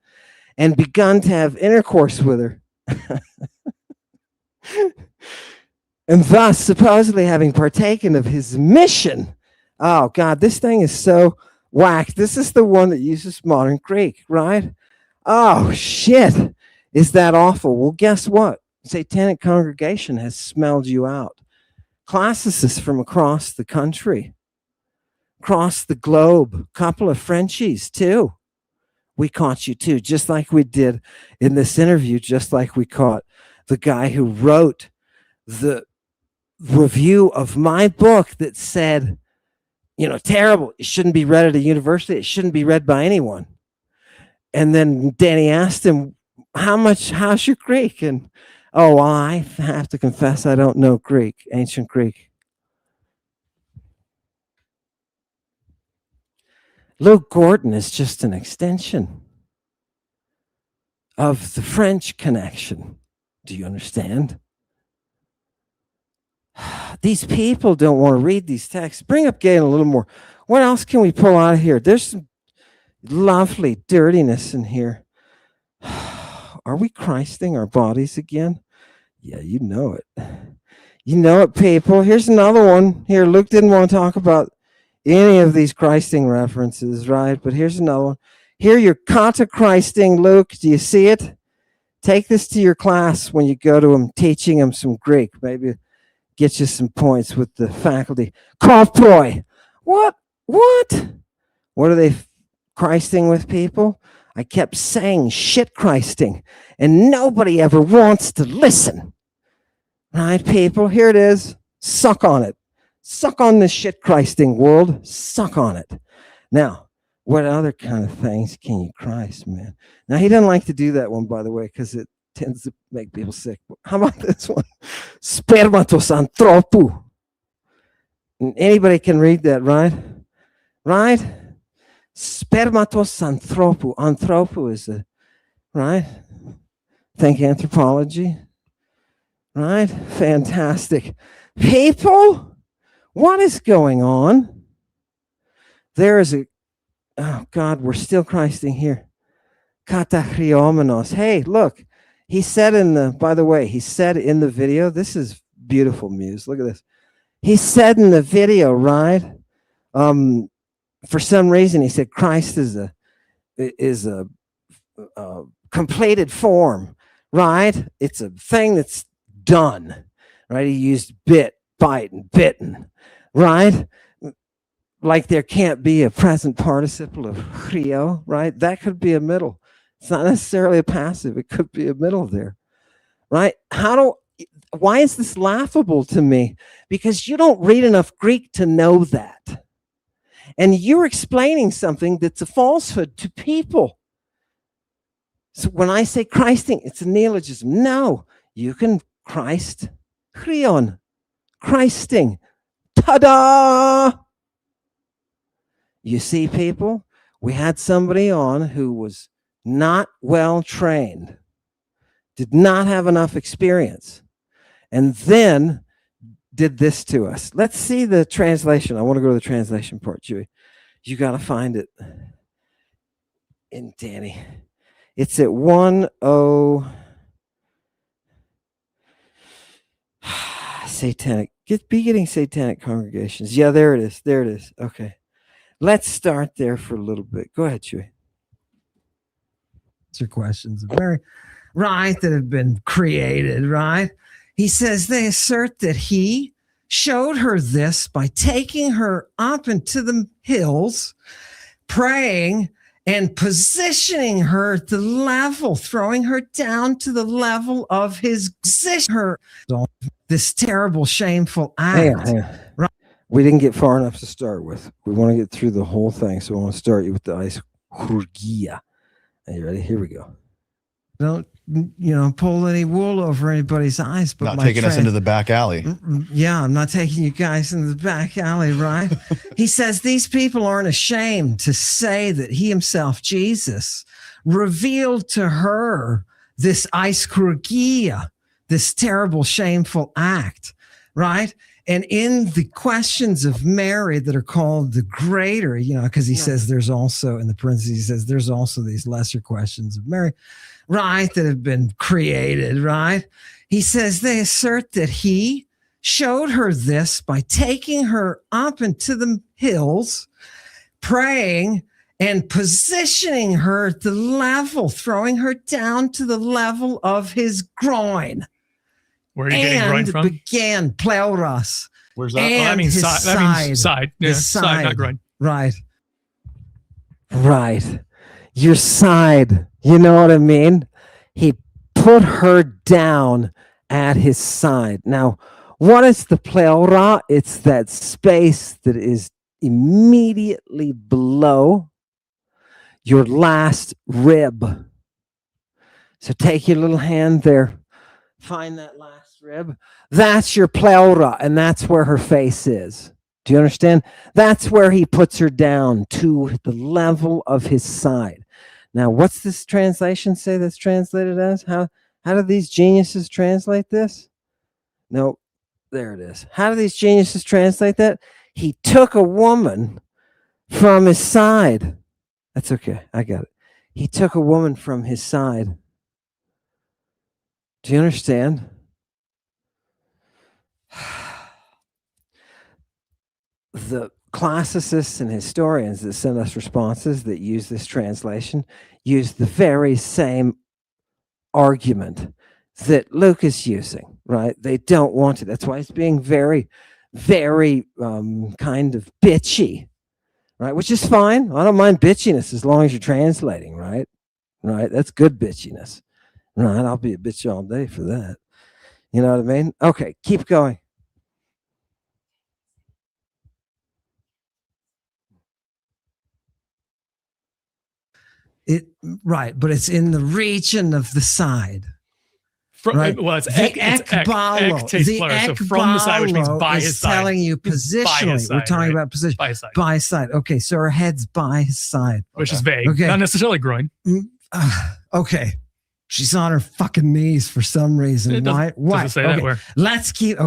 Speaker 1: And begun to have intercourse with her. And thus, supposedly having partaken of his mission. Oh, God, this thing is so whacked. This is the one that uses modern Greek, right? Oh, shit. Is that awful? Well, guess what? Satanic congregation has smelled you out. Classicists from across the country, across the globe, couple of Frenchies too. We caught you too, just like we did in this interview, just like we caught the guy who wrote the review of my book that said, terrible. It shouldn't be read at a university. It shouldn't be read by anyone. And then Danny asked him, how's your Greek? And, oh, well, I have to confess, I don't know Greek, ancient Greek. Luke Gordon is just an extension of the French connection. Do you understand? These people don't want to read these texts. Bring up Galen a little more. What else can we pull out of here? There's some lovely dirtiness in here. Are we Christing our bodies again? Yeah, you know it. You know it, people. Here's another one. Here, Luke didn't want to talk about any of these Christing references, right? But here's another one. Here, you're kata Christing, Luke. Do you see it? Take this to your class when you go to them, teaching them some Greek. Maybe get you some points with the faculty. Kovproi. What? What are they Christing with people? I kept saying shit Christing, and nobody ever wants to listen. Right, people? Here it is. Suck on it. Suck on this shit Christing world. Suck on it. Now, what other kind of things can you Christ, man? Now, he doesn't like to do that one, by the way, because it tends to make people sick. How about this one? Spermatos anthropou. Anybody can read that, right? Right? Spermatos anthropou. Anthropou is right? Think anthropology. Right? Fantastic. People, what is going on? There is oh God, we're still Christing here. Katachriomenos. Hey, look, he said by the way, he said in the video, this is beautiful muse. Look at this. He said in the video, right? For some reason, he said Christ is a completed form, right? It's a thing that's done, right? He used bit, bite, and bitten, right? Like there can't be a present participle of chrio, right? That could be a middle. It's not necessarily a passive. It could be a middle there, right? Why is this laughable to me? Because you don't read enough Greek to know that. And you're explaining something that's a falsehood to people. So when I say Christing, it's a neologism. No, you can Christ, chrion, Christing. Ta-da! You see, people, we had somebody on who was not well trained, did not have enough experience, and then did this to us. Let's see the translation. I want to go to the translation part, Chewy. You got to find it in Danny. It's at 10 satanic. Be getting satanic congregations. Yeah, there it is. There it is. Okay. Let's start there for a little bit. Go ahead, Chewy. Answer questions very right that have been created, right? He says they assert that he, showed her this by taking her up into the hills, praying and positioning her at the level, throwing her down to the level of his existence. This terrible, shameful act. Hang on. Right. We didn't get far enough to start with. We want to get through the whole thing, so I want to start you with the ice chirurgia. Are you ready? Here we go. Don't pull any wool over anybody's eyes, but
Speaker 3: not taking us into the back alley.
Speaker 1: Yeah, I'm not taking you guys into the back alley, right? He says these people aren't ashamed to say that he himself, Jesus, revealed to her this ice chirurgia, this terrible, shameful act, right? And in the questions of Mary that are called the greater, because he says there's also, in the parentheses, he says there's also these lesser questions of Mary, right, that have been created, right? He says they assert that he showed her this by taking her up into the hills, praying and positioning her at the level, throwing her down to the level of his groin.
Speaker 4: Where are you getting groin from?
Speaker 1: Began pleuros.
Speaker 3: Where's that?
Speaker 4: That means side. That means side. Yeah, side, not groin.
Speaker 1: Right. Your side. You know what I mean? He put her down at his side. Now, what is the pleura? It's that space that is immediately below your last rib. So take your little hand there. Find that last rib. That's your pleura, and that's where her face is. Do you understand? That's where he puts her down, to the level of his side. Now, what's this translation say that's translated as? How do these geniuses translate this? No, there it is. How do these geniuses translate that? He took a woman from his side. That's okay. I got it. He took a woman from his side. Do you understand? The classicists and historians that send us responses that use this translation use the very same argument that Luke is using, right? They don't want it. That's why it's being very, very kind of bitchy, right? Which is fine. I don't mind bitchiness as long as you're translating, right? Right? That's good bitchiness. Right? I'll be a bitch all day for that. You know what I mean? Okay, keep going. Right, but it's in the region of the side. Right?
Speaker 4: Well, it's
Speaker 1: the ekbalo.
Speaker 4: The ekbalo, so from the side, which means by his side.
Speaker 1: Telling you positionally. We're talking about position.
Speaker 4: By his side.
Speaker 1: By his side. Okay, so her head's by his side.
Speaker 4: Which is vague. Okay. Not necessarily groin.
Speaker 1: Okay. She's on her fucking knees for some reason. Why?
Speaker 4: Doesn't say that where.
Speaker 1: Let's keep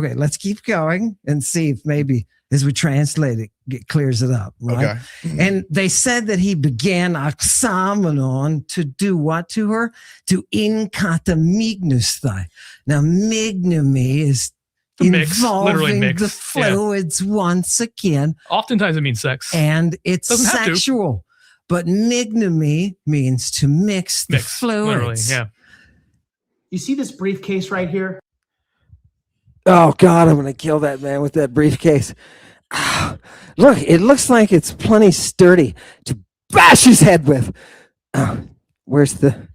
Speaker 1: going and see if maybe as we translate it clears it up, right? Okay. And they said that he began oxamenon to do what to her? To inkatamignosthai. Now, mignomy is involving the fluids once again.
Speaker 4: Oftentimes it means sex.
Speaker 1: And it's sexual. But mignomy means to mix the fluids.
Speaker 4: Literally, yeah.
Speaker 5: You see this briefcase right here?
Speaker 1: Oh, God, I'm going to kill that man with that briefcase. Look, it looks like it's plenty sturdy to bash his head with. Where's the,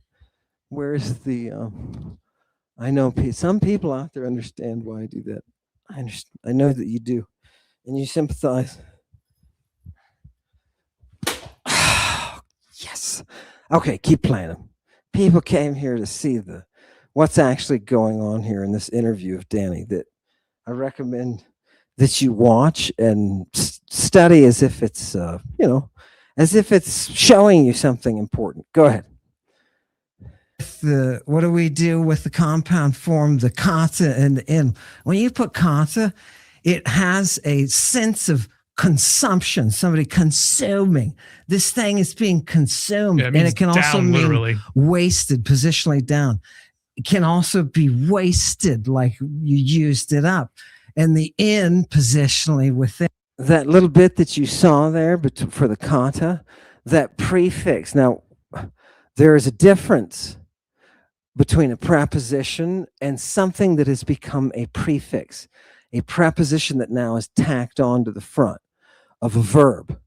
Speaker 1: I know some people out there understand why I do that. I know that you do. And you sympathize. Yes. Okay, keep playing them. People came here to see what's actually going on here in this interview of Danny that I recommend that you watch and study as if it's, as if it's showing you something important. Go ahead. What do we do with the compound form, the kata and the in? When you put kata, it has a sense of consumption, somebody consuming. This thing is being consumed, and it can also mean literally wasted, positionally down. It can also be wasted, like you used it up. And the in positionally within. That little bit that you saw there for the kata, that prefix. Now, there is a difference between a preposition and something that has become a prefix. a preposition that now is tacked on to the front of a verb,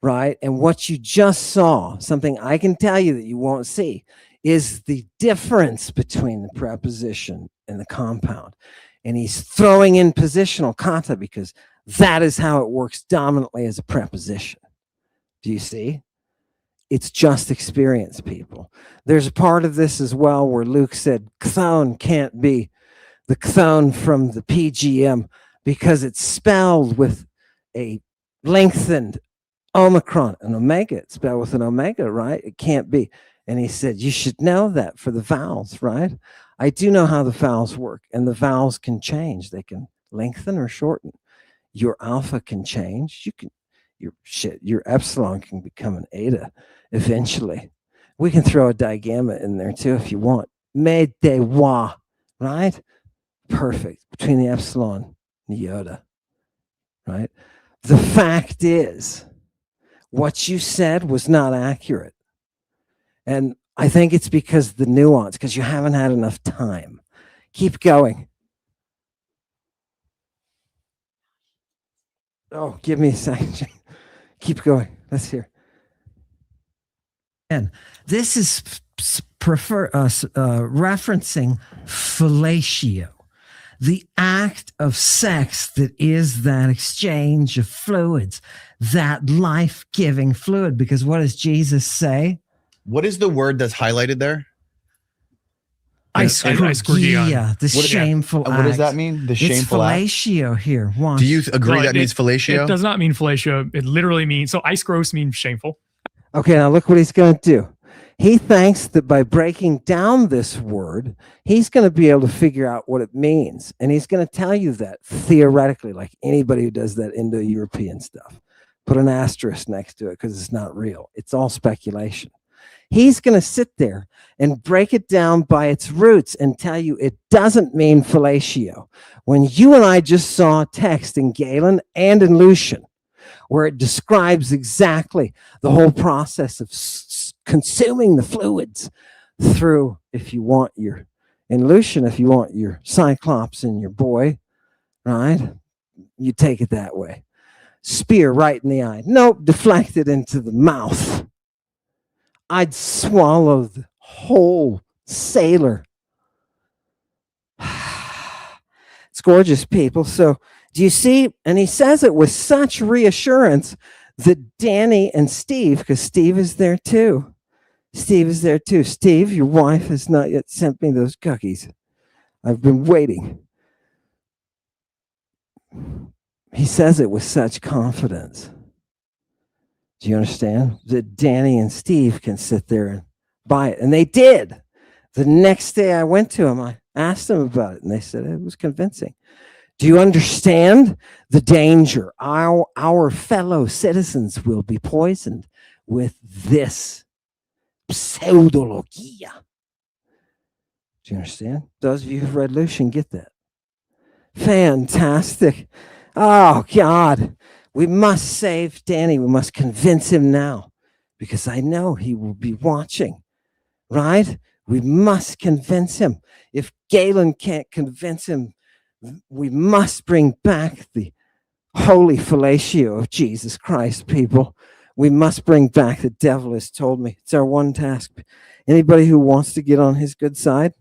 Speaker 1: right? And what you just saw, something I can tell you that you won't see, is the difference between the preposition and the compound. And he's throwing in positional kata because that is how it works dominantly as a preposition. Do you see? It's just experience, people. There's a part of this as well where Luke said chthon can't be the chthon from the PGM because it's spelled with a lengthened omicron, an omega. It's spelled with an omega, right? It can't be. And he said, you should know that for the vowels, right? I do know how the vowels work, and the vowels can change. They can lengthen or shorten. Your alpha can change. You can, your epsilon can become an eta eventually. We can throw a digamma in there too if you want. Me de wa, right? Perfect. Between the epsilon and the iota, right? The fact is, what you said was not accurate. And I think it's because the nuance, because you haven't had enough time. Keep going. Oh, give me a second. Keep going. Let's hear. And this is referencing fellatio, the act of sex that is that exchange of fluids, that life-giving fluid. Because what does Jesus say?
Speaker 3: What is the word that's highlighted there?
Speaker 4: Iscorgia,
Speaker 1: the shameful act.
Speaker 3: What does that mean? The shameful act?
Speaker 1: It's fellatio here. Watch.
Speaker 3: Do you agree that means fellatio?
Speaker 4: It does not mean fellatio. It literally means, so iskros means shameful.
Speaker 1: Okay, now look what he's going to do. He thinks that by breaking down this word, he's going to be able to figure out what it means. And he's going to tell you that theoretically, like anybody who does that Indo-European stuff. Put an asterisk next to it because it's not real. It's all speculation. He's going to sit there and break it down by its roots and tell you it doesn't mean fellatio. When you and I just saw a text in Galen and in Lucian, where it describes exactly the whole process of consuming the fluids through, if you want your, in Lucian, if you want your Cyclops and your boy, right? You take it that way. Spear right in the eye. Nope, deflected into the mouth. I'd swallow the whole sailor. It's gorgeous, people. So do you see? And he says it with such reassurance that Danny and Steve, because Steve is there too. Steve is there too. Steve, your wife has not yet sent me those cookies. I've been waiting. He says it with such confidence. Do you understand? That Danny and Steve can sit there and buy it. And they did. The next day I went to them, I asked them about it, and they said it was convincing. Do you understand the danger? Our fellow citizens will be poisoned with this pseudologia. Do you understand? Those of you who've read Lucian get that. Fantastic. Oh, God. We must save Danny. We must convince him now because I know he will be watching, right? We must convince him. If Galen can't convince him, we must bring back the holy fellatio of Jesus Christ, people. We must bring back, the devil has told me. It's our one task. Anybody who wants to get on his good side,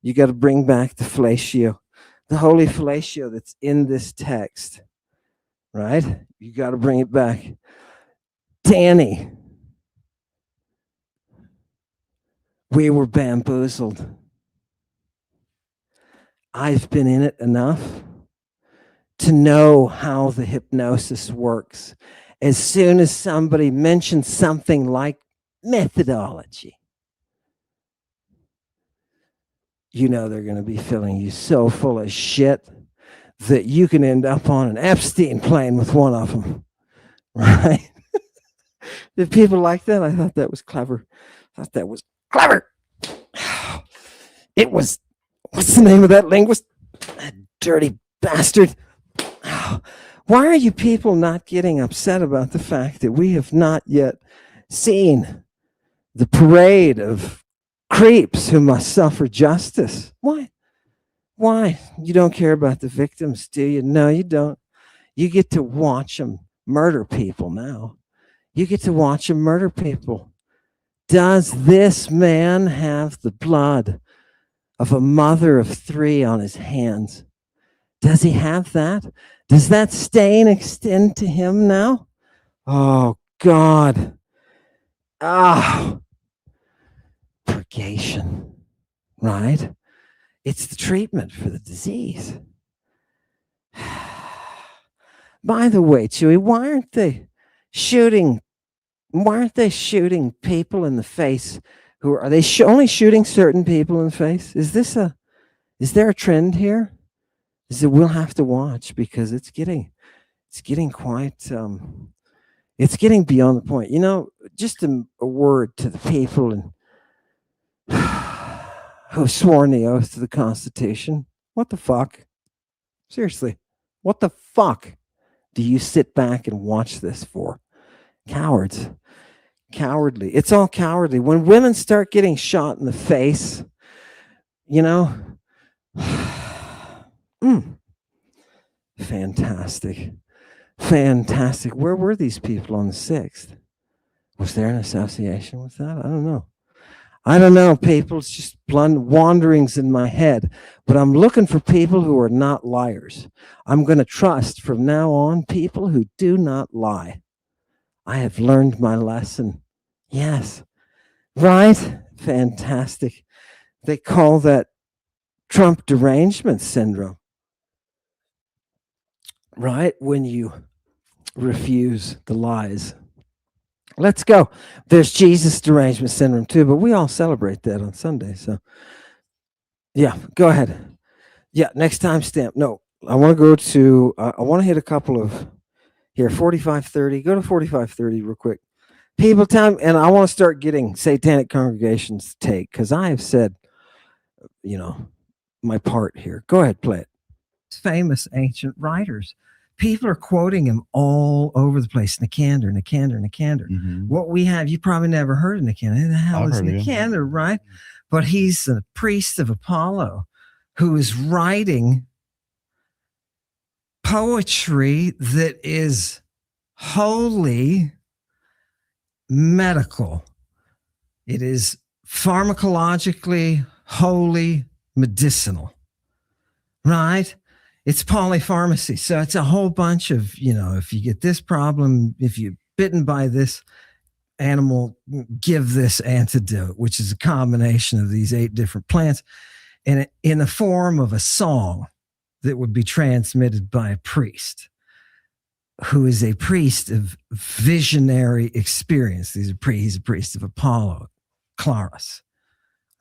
Speaker 1: you got to bring back the fellatio, the holy fellatio that's in this text. Right? You got to bring it back. Danny, we were bamboozled. I've been in it enough to know how the hypnosis works. As soon as somebody mentions something like methodology, you know they're going to be filling you so full of shit that you can end up on an Epstein plane with one of them, right? Did people like that? I thought that was clever. It was, what's the name of that linguist? That dirty bastard. Why are you people not getting upset about the fact that we have not yet seen the parade of creeps who must suffer justice? Why Why? You don't care about the victims, do you? No, you don't. You get to watch them murder people now. You get to watch them murder people. Does this man have the blood of a mother of 3 on his hands? Does he have that? Does that stain extend to him now? Oh, God. Ah, purgation, right? It's the treatment for the disease. By the way, Chewy, why aren't they shooting people in the face? Who are they only shooting certain people in the face? Is there a trend here? Is that we'll have to watch because it's getting quite it's getting beyond the point. Just a word to the people and who have sworn the oath to the Constitution. What the fuck? Seriously, what the fuck do you sit back and watch this for? Cowards. Cowardly. It's all cowardly. When women start getting shot in the face, fantastic. Fantastic. Where were these people on the 6th? Was there an association with that? I don't know, people. It's just blunt wanderings in my head. But I'm looking for people who are not liars. I'm going to trust from now on people who do not lie. I have learned my lesson. Yes. Right? Fantastic. They call that Trump derangement syndrome. Right? When you refuse the lies. Let's go. There's Jesus derangement syndrome too, but we all celebrate that on Sunday. So, yeah, go ahead. Yeah, next time stamp. No, I want to go to, I want to hit a couple of, here, 4530. Go to 4530 real quick. People time, and I want to start getting satanic congregations to take, because I have said, my part here. Go ahead, play it. Famous ancient writers. People are quoting him all over the place. Nicander.
Speaker 3: Mm-hmm.
Speaker 1: What we have, you probably never heard of Nicander. Who the hell
Speaker 3: I've
Speaker 1: is
Speaker 3: heard of him.
Speaker 1: Nicander, right? But he's a priest of Apollo who is writing poetry that is wholly medical. It is pharmacologically wholly medicinal, right? It's polypharmacy. So it's a whole bunch of, if you get this problem, if you're bitten by this animal, give this antidote, which is a combination of these 8 different plants, and in the form of a song that would be transmitted by a priest who is a priest of visionary experience. He's a priest of Apollo, Claris,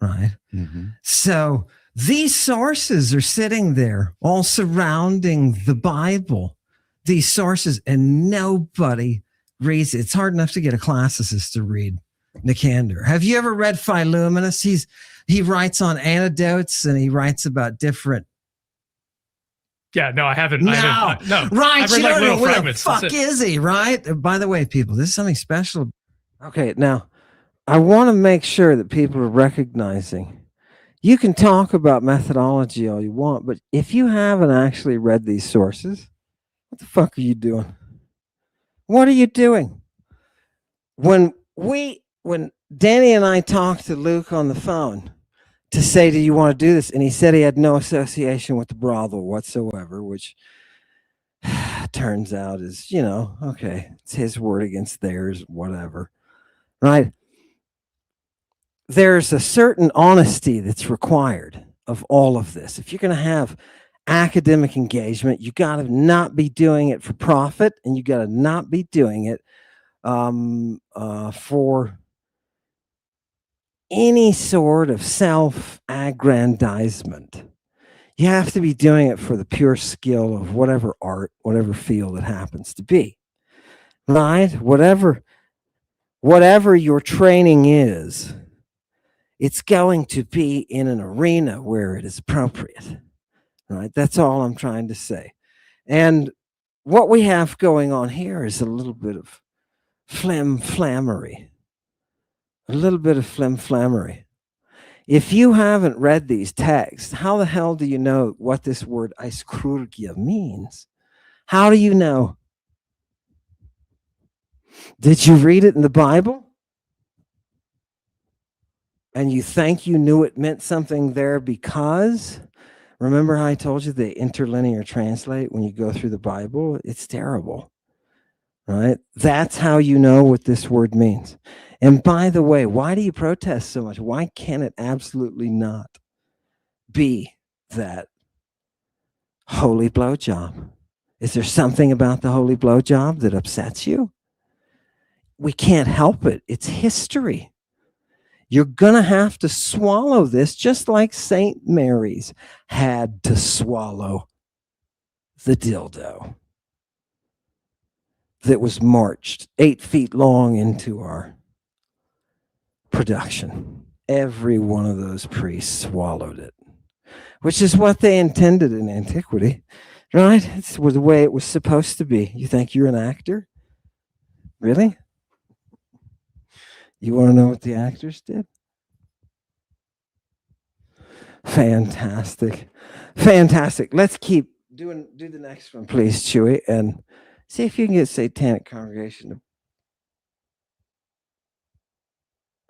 Speaker 1: right?
Speaker 3: Mm-hmm.
Speaker 1: So these sources are sitting there all surrounding the Bible, these sources, and nobody reads it. It's hard enough to get a classicist to read Nicander. Have you ever read Philuminus? He writes on antidotes and he writes about different.
Speaker 4: Yeah, no, I haven't.
Speaker 1: No, right.
Speaker 4: I've read
Speaker 1: You
Speaker 4: like
Speaker 1: don't
Speaker 4: little
Speaker 1: know where the
Speaker 4: fragments.
Speaker 1: fuck
Speaker 4: That's it.
Speaker 1: is he, right? By the way, people, this is something special. Okay, now I want to make sure that people are recognizing. You can talk about methodology all you want, but if you haven't actually read these sources, what the fuck are you doing? What are you doing? When Danny and I talked to Luke on the phone to say, do you want to do this? And he said he had no association with the brothel whatsoever, which turns out is, okay, it's his word against theirs, whatever, right? There's a certain honesty that's required of all of this. If you're going to have academic engagement, you got to not be doing it for profit, and you got to not be doing it for any sort of self-aggrandizement. You have to be doing it for the pure skill of whatever art, whatever field it happens to be, right? Whatever your training is, it's going to be in an arena where it is appropriate, right? That's all I'm trying to say. And what we have going on here is a little bit of flim-flammery. A little bit of flim-flammery. If you haven't read these texts, how the hell do you know what this word aiskrurgia means? How do you know? Did you read it in the Bible? And you think you knew it meant something there because? Remember how I told you they interlinear translate when you go through the Bible? It's terrible, right? That's how you know what this word means. And by the way, why do you protest so much? Why can it absolutely not be that holy blowjob? Is there something about the holy blowjob that upsets you? We can't help it. It's history. You're going to have to swallow this just like St. Mary's had to swallow the dildo that was marched 8 feet long into our production. Every one of those priests swallowed it, which is what they intended in antiquity, right? It's the way it was supposed to be. You think you're an actor? Really? You want to know what the actors did? Fantastic. Fantastic. Let's keep do the next one, please, Chewy, and see if you can get Satanic Congregation to.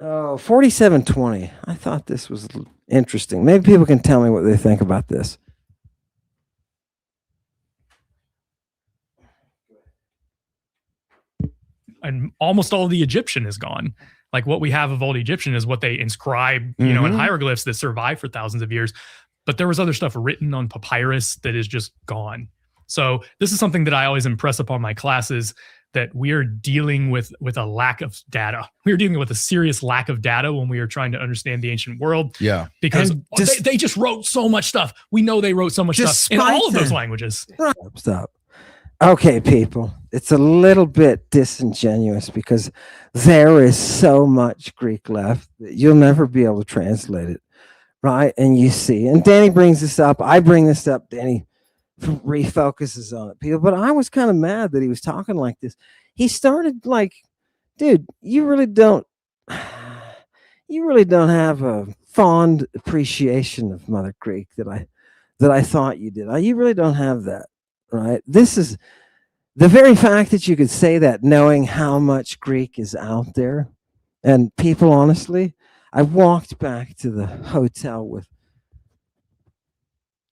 Speaker 1: Oh, 4720. I thought this was interesting. Maybe people can tell me what they think about this.
Speaker 4: And almost all the Egyptian is gone. Like what we have of old Egyptian is what they inscribe, you know, in hieroglyphs that survive for thousands of years. But there was other stuff written on papyrus that is just gone. So this is something that I always impress upon my classes, that we are dealing with a lack of data. We are dealing with a serious lack of data when we are trying to understand the ancient world.
Speaker 3: Yeah.
Speaker 4: Because they just wrote so much stuff. We know they wrote so much stuff in all of those languages.
Speaker 1: Stop. Okay, people, it's a little bit disingenuous because there is so much Greek left that you'll never be able to translate it, right? And you see, and Danny brings this up. I bring this up. Danny refocuses on it, people. But I was kind of mad that he was talking like this. He started like, dude, you really don't have a fond appreciation of Mother Greek that I thought you did. You really don't have that. Right. This is the very fact that you could say that, knowing how much Greek is out there. And people, honestly, I walked back to the hotel with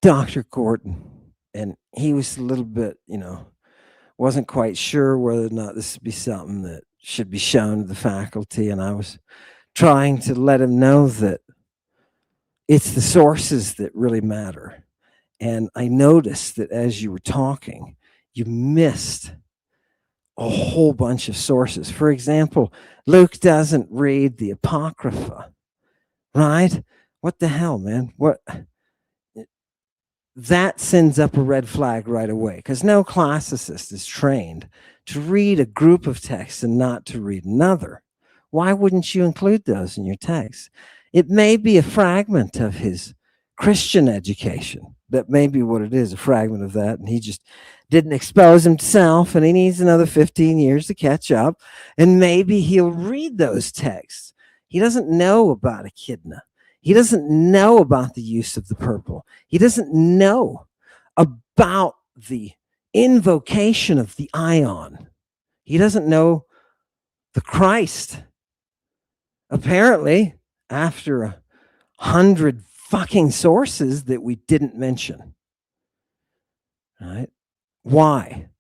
Speaker 1: Dr. Gordon, and he was a little bit, wasn't quite sure whether or not this would be something that should be shown to the faculty. And I was trying to let him know that it's the sources that really matter. And I noticed that as you were talking, you missed a whole bunch of sources. For example, Luke doesn't read the Apocrypha, right? What the hell, man? That sends up a red flag right away, because no classicist is trained to read a group of texts and not to read another. Why wouldn't you include those in your text? It may be a fragment of his Christian education. That may be what it is, a fragment of that. And he just didn't expose himself, and he needs another 15 years to catch up. And maybe he'll read those texts. He doesn't know about echidna. He doesn't know about the use of the purple. He doesn't know about the invocation of the ion. He doesn't know the Christ. Apparently, after 100 fucking sources that we didn't mention. Right? Why?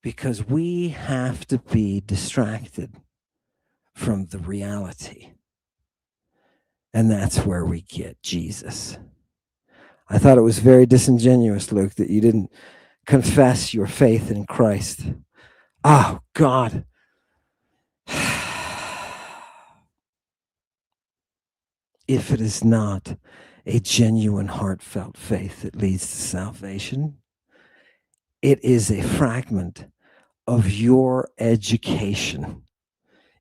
Speaker 1: Because we have to be distracted from the reality. And that's where we get Jesus. I thought it was very disingenuous, Luke, that you didn't confess your faith in Christ. Oh, God. If it is not a genuine, heartfelt faith that leads to salvation, it is a fragment of your education,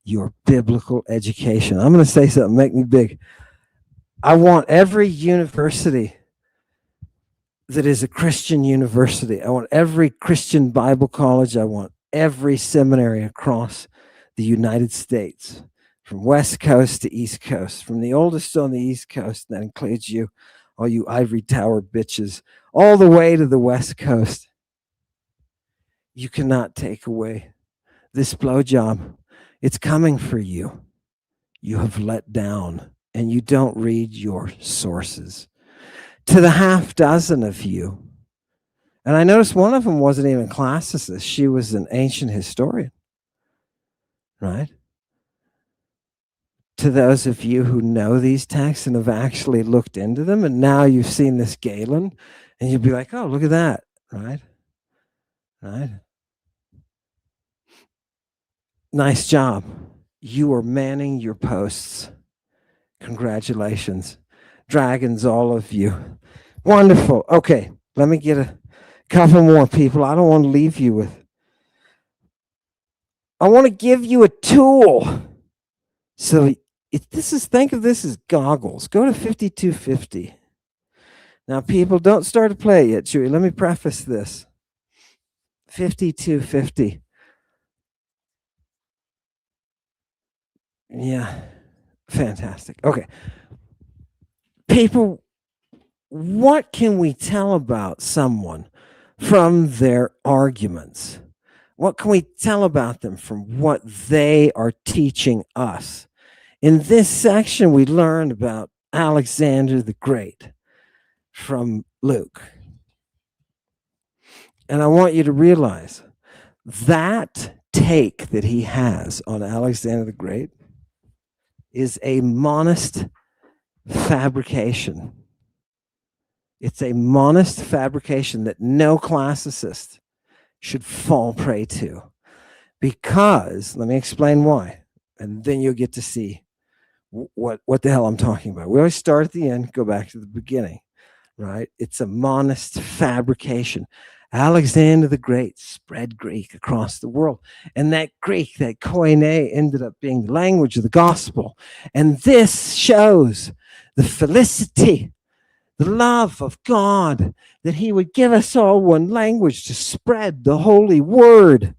Speaker 1: your biblical education. I'm going to say something, make me big. I want every university that is a Christian university. I want every Christian Bible college. I want every seminary across the United States, from West Coast to East Coast, from the oldest on the East Coast, and that includes you, all you ivory tower bitches, all the way to the West Coast. You cannot take away this blowjob. It's coming for you. You have let down, and you don't read your sources. To the half dozen of you, and I noticed one of them wasn't even classicist. She was an ancient historian, right? To those of you who know these texts and have actually looked into them, and now you've seen this Galen, and you'll be like, oh, look at that, right? Right? Nice job. You are manning your posts. Congratulations. Dragons, all of you. Wonderful. Okay, let me get a couple more people. I don't want to leave you with. I want to give you a tool. So think of this as goggles. Go to 5250. Now, people, don't start to play it yet, Chewy. Let me preface this. 5250. Yeah, fantastic. Okay. People, what can we tell about someone from their arguments? What can we tell about them from what they are teaching us? In this section, we learned about Alexander the Great from Luke. And I want you to realize that take that he has on Alexander the Great is a monist fabrication. It's a monist fabrication that no classicist should fall prey to. Because, let me explain why, and then you'll get to see what the hell I'm talking about. We always start at the end, go back to the beginning, right? It's a monist fabrication. Alexander the Great spread Greek across the world. And that Greek, that koine, ended up being the language of the gospel. And this shows the felicity, the love of God, that he would give us all one language to spread the holy word.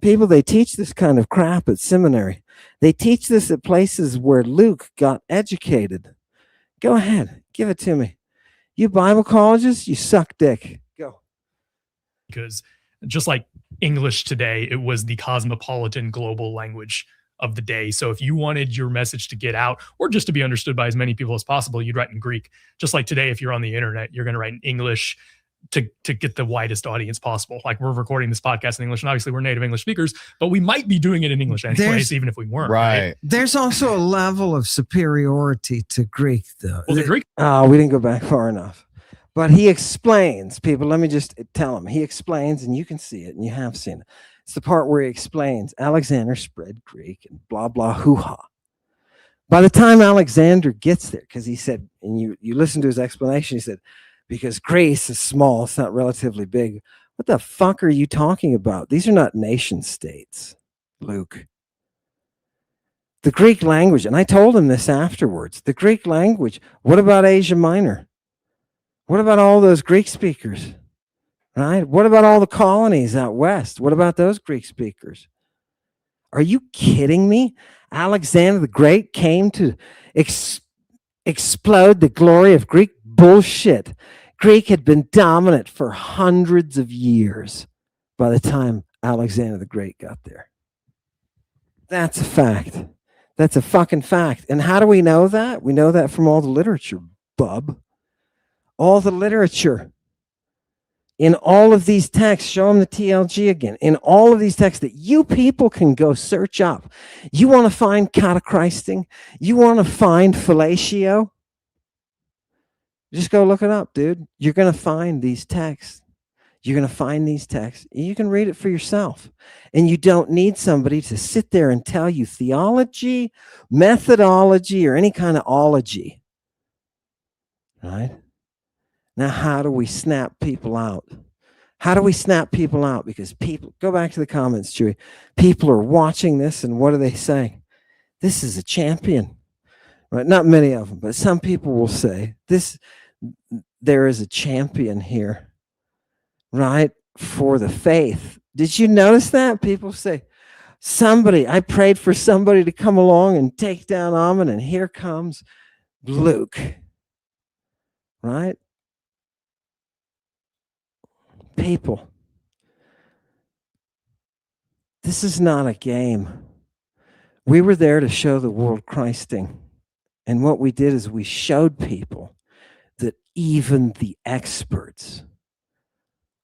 Speaker 1: People, they teach this kind of crap at seminary. They teach this at places where Luke got educated. Go ahead, give it to me. You Bible colleges, you suck dick. Go.
Speaker 4: Because just like English today, it was the cosmopolitan global language of the day. So if you wanted your message to get out or just to be understood by as many people as possible, you'd write in Greek. Just like today, if you're on the internet, you're going to write in English to get the widest audience possible. Like, we're recording this podcast in English, and obviously we're native English speakers, but we might be doing it in English anyways, even if we weren't. Right.
Speaker 1: There's also a level of superiority to Greek, though.
Speaker 4: Well, the Greek.
Speaker 1: Oh, we didn't go back far enough. But he explains, people, let me just tell him. He explains, and you can see it, and you have seen it. It's the part where he explains Alexander spread Greek and blah, blah, hoo-ha. By the time Alexander gets there, because he said, and you listen to his explanation, he said, because Greece is small, it's not relatively big. What the fuck are you talking about? These are not nation states, Luke. The Greek language, and I told him this afterwards, the Greek language, what about Asia Minor? What about all those Greek speakers? Right? What about all the colonies out west? What about those Greek speakers? Are you kidding me? Alexander the Great came to explode the glory of Greek? Bullshit. Greek had been dominant for hundreds of years by the time Alexander the Great got there. That's a fact. That's a fucking fact. And how do we know that? We know that from all the literature, bub. All the literature. In all of these texts, show them the TLG again. In all of these texts that you people can go search up. You want to find catachristing? You want to find fellatio? Just go look it up, dude. You're going to find these texts. You're going to find these texts. You can read it for yourself. And you don't need somebody to sit there and tell you theology, methodology, or any kind of ology. Right? Now, how do we snap people out? How do we snap people out? Because people, go back to the comments, Chewy. People are watching this, and what are they saying? This is a champion. Right? Not many of them, but some people will say, there is a champion here, right, for the faith. Did you notice that? People say, I prayed for somebody to come along and take down Ammon, and here comes Luke, right? People, this is not a game. We were there to show the world Christing. And what we did is we showed people that even the experts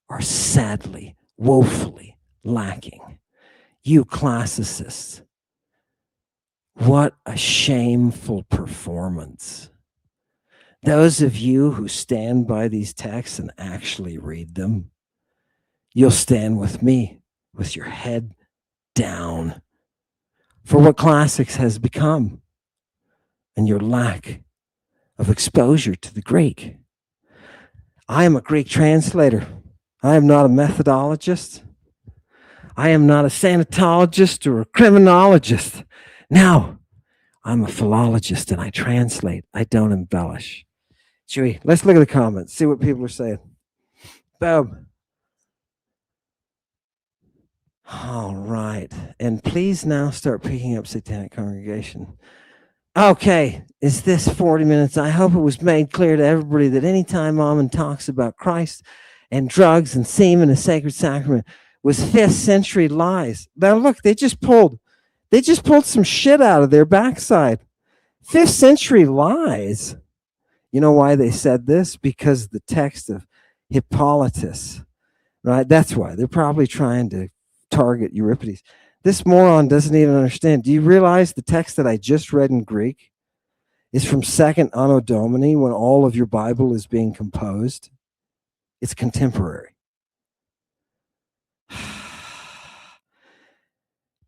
Speaker 1: are sadly, woefully lacking. You classicists, what a shameful performance. Those of you who stand by these texts and actually read them, you'll stand with me with your head down for what classics has become and your lack of exposure to the Greek. I am a Greek translator. I am not a methodologist. I am not a sanitologist or a criminologist. Now, I'm a philologist and I translate. I don't embellish. Chewy, let's look at the comments, see what people are saying. Boom. All right. And please now start picking up Satanic Congregation. Okay. Is this 40 minutes? I hope it was made clear to everybody that anytime Ammon talks about Christ and drugs and semen and sacred sacrament was 5th century lies. Now look, they just pulled some shit out of their backside. 5th century lies. You know why they said this? Because the text of Hippolytus, right? That's why. They're probably trying to target Euripides. This moron doesn't even understand. Do you realize the text that I just read in Greek is from 2nd Anno Domini, when all of your Bible is being composed? It's contemporary.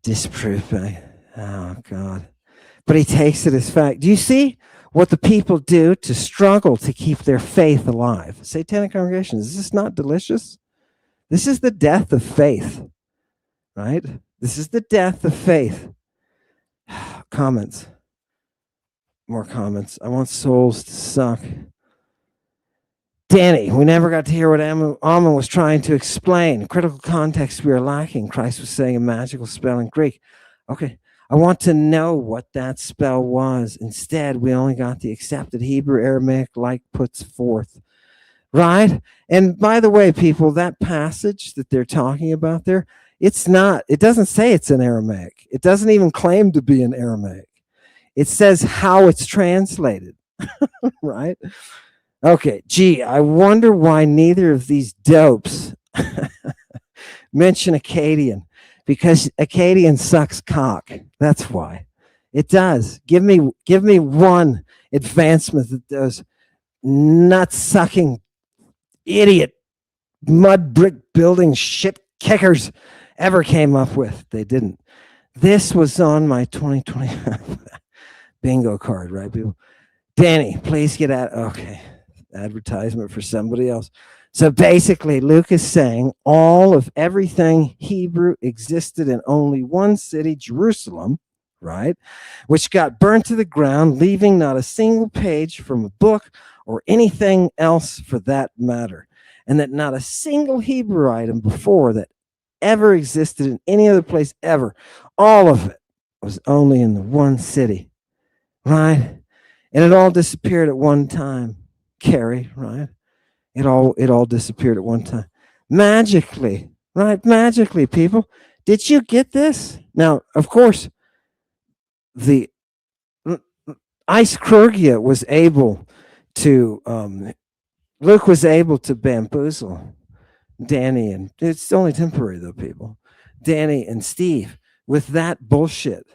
Speaker 1: Disproved by, oh God. But he takes it as fact. Do you see what the people do to struggle to keep their faith alive? Satanic Congregation, is this not delicious? This is the death of faith, right? This is the death of faith. Comments. More comments. I want souls to suck. Danny, we never got to hear what Ammon was trying to explain. Critical context we are lacking. Christ was saying a magical spell in Greek. Okay, I want to know what that spell was. Instead, we only got the accepted Hebrew Aramaic like puts forth. Right? And by the way, people, that passage that they're talking about there, it doesn't say it's in Aramaic. It doesn't even claim to be in Aramaic. It says how it's translated. Right? Okay, gee, I wonder why neither of these dopes mention Akkadian, because Akkadian sucks cock. That's why. It does. Give me one advancement that those nut-sucking idiot mud brick building shit kickers ever came up with. They didn't. This was on my 2020 bingo card, right, people? Danny, please get out. Okay. Advertisement for somebody else. So basically, Luke is saying all of everything Hebrew existed in only one city, Jerusalem, right? Which got burnt to the ground, leaving not a single page from a book or anything else for that matter. And that not a single Hebrew item before that ever existed in any other place ever. All of it was only in the one city, right? And it all disappeared at one time. Carrie, right? It all disappeared at one time. Magically, right? Magically, people. Did you get this? Now, of course, the Ischurgia was able to, Luke was able to bamboozle Danny, and it's only temporary though, people, Danny and Steve with that bullshit.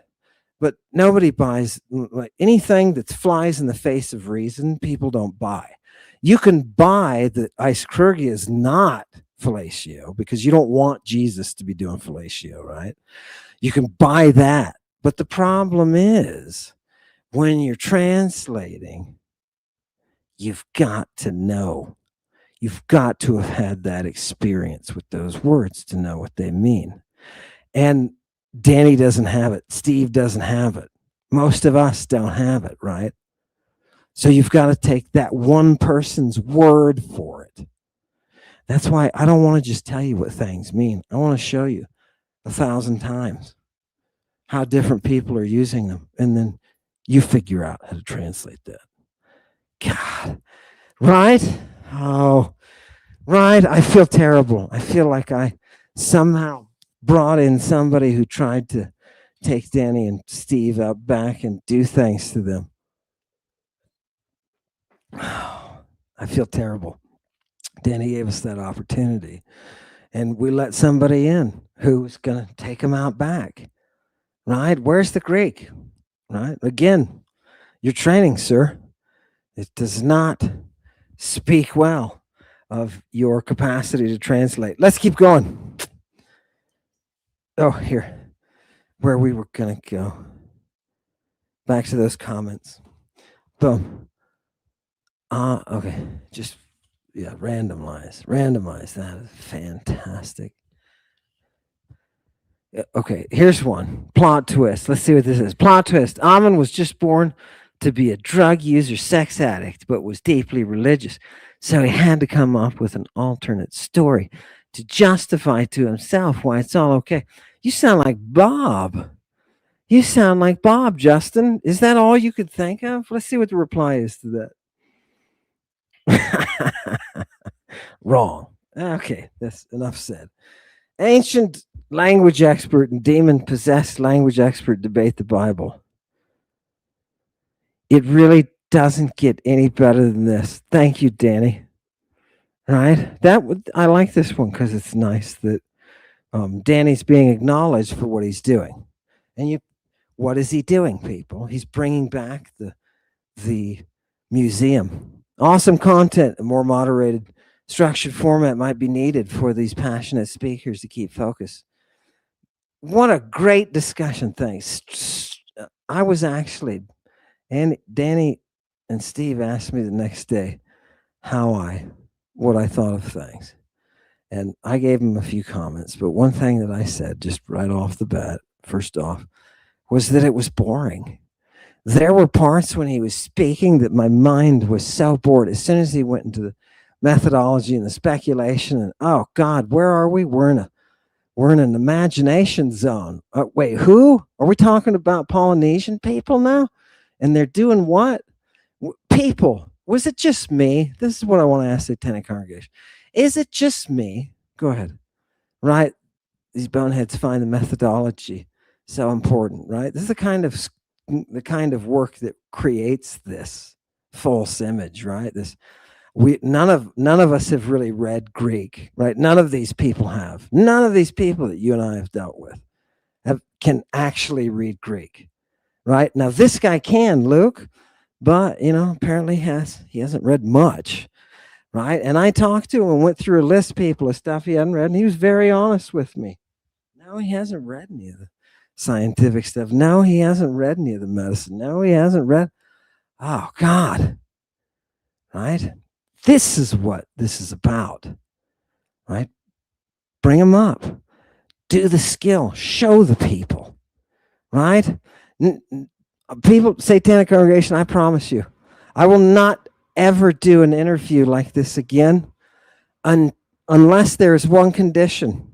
Speaker 1: But nobody buys, like, anything that flies in the face of reason. People don't buy. You can buy that Ischurgia is not fellatio because you don't want Jesus to be doing fellatio, right? You can buy that. But the problem is when you're translating, you've got to know. You've got to have had that experience with those words to know what they mean. And Danny doesn't have it. Steve doesn't have it. Most of us don't have it, right? So you've got to take that one person's word for it. That's why I don't want to just tell you what things mean. I want to show you 1,000 times. how different people are using them, and then you figure out how to translate that. God, right? Oh, right. I feel terrible. I feel like I somehow brought in somebody who tried to take Danny and Steve out back and do things to them. I feel terrible. Danny gave us that opportunity, and we let somebody in who's going to take them out back. Right? Where's the Greek? Right? Again, your training, sir, it does not speak well of your capacity to translate. Let's keep going. Oh, here, where we were going to go. Back to those comments. Boom. Okay. Just, yeah, randomize. Randomize. That is fantastic. Okay, here's one. Plot twist. Let's see what this is. Plot twist. Amon was just born to be a drug user, sex addict, but was deeply religious. So he had to come up with an alternate story to justify to himself why it's all okay. You sound like Bob. You sound like Bob, Justin. Is that all you could think of? Let's see what the reply is to that. Wrong. Okay, that's enough said. Ancient language expert and demon possessed language expert debate the Bible. It really doesn't get any better than this. Thank you, Danny. Right? I like this one because it's nice that Danny's being acknowledged for what he's doing. And what is he doing, people? He's bringing back the museum. Awesome content, a more moderated, structured format might be needed for these passionate speakers to keep focus. What a great discussion. Thanks. I was actually, and Danny and Steve asked me the next day what I thought of things. And I gave him a few comments, but one thing that I said just right off the bat, first off, was that it was boring. There were parts when he was speaking that my mind was so bored. As soon as he went into the methodology and the speculation, and oh God, where are we? We're in an imagination zone. Wait, who? Are we talking about Polynesian people now? And they're doing what? People. Was it just me? This is what I want to ask the Satanic Congregation. Is it just me? Go ahead. Right? These boneheads find the methodology so important, right? This is the kind of work that creates this false image, right? None of us have really read Greek, right? None of these people have. None of these people that you and I have dealt with can actually read Greek, right? Now this guy can, Luke, but apparently he hasn't read much, right? And I talked to him and went through a list, people, of stuff he hadn't read, and he was very honest with me. No, he hasn't read any of the scientific stuff. No, he hasn't read any of the medicine. No, he hasn't read. Oh God, right? This is what this is about, right? Bring them up. Do the skill. Show the people, right? People, Satanic Congregation, I promise you, I will not ever do an interview like this again unless there is one condition.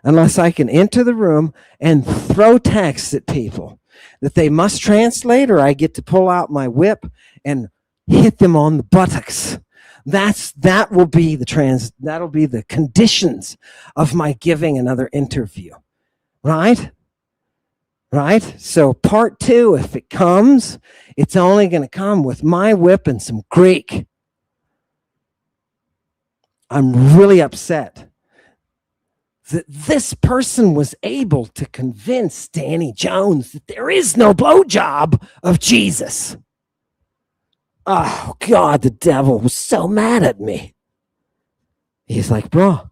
Speaker 1: Unless I can enter the room and throw texts at people that they must translate, or I get to pull out my whip and hit them on the buttocks. That will be the conditions of my giving another interview. Right? Right? So part 2, if it comes, it's only going to come with my whip and some Greek. I'm really upset that this person was able to convince Danny Jones that there is no blowjob of Jesus. Oh, God, the devil was so mad at me. He's like, bro.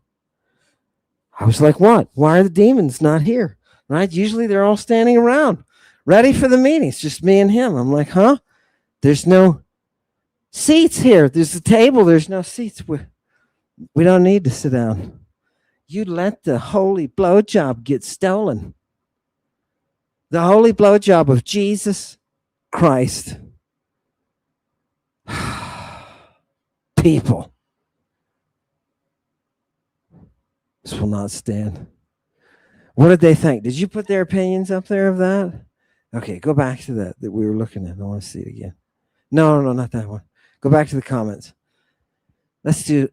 Speaker 1: I was like, what? Why are the demons not here? Right? Usually they're all standing around, ready for the meeting. It's just me and him. I'm like, huh? There's no seats here. There's a table. There's no seats. We don't need to sit down. You let the holy blowjob get stolen. The holy blowjob of Jesus Christ. People. This will not stand. What did they think? Did you put their opinions up there of that? Okay, go back to that we were looking at. I want to see it again. No, not that one. Go back to the comments. Let's do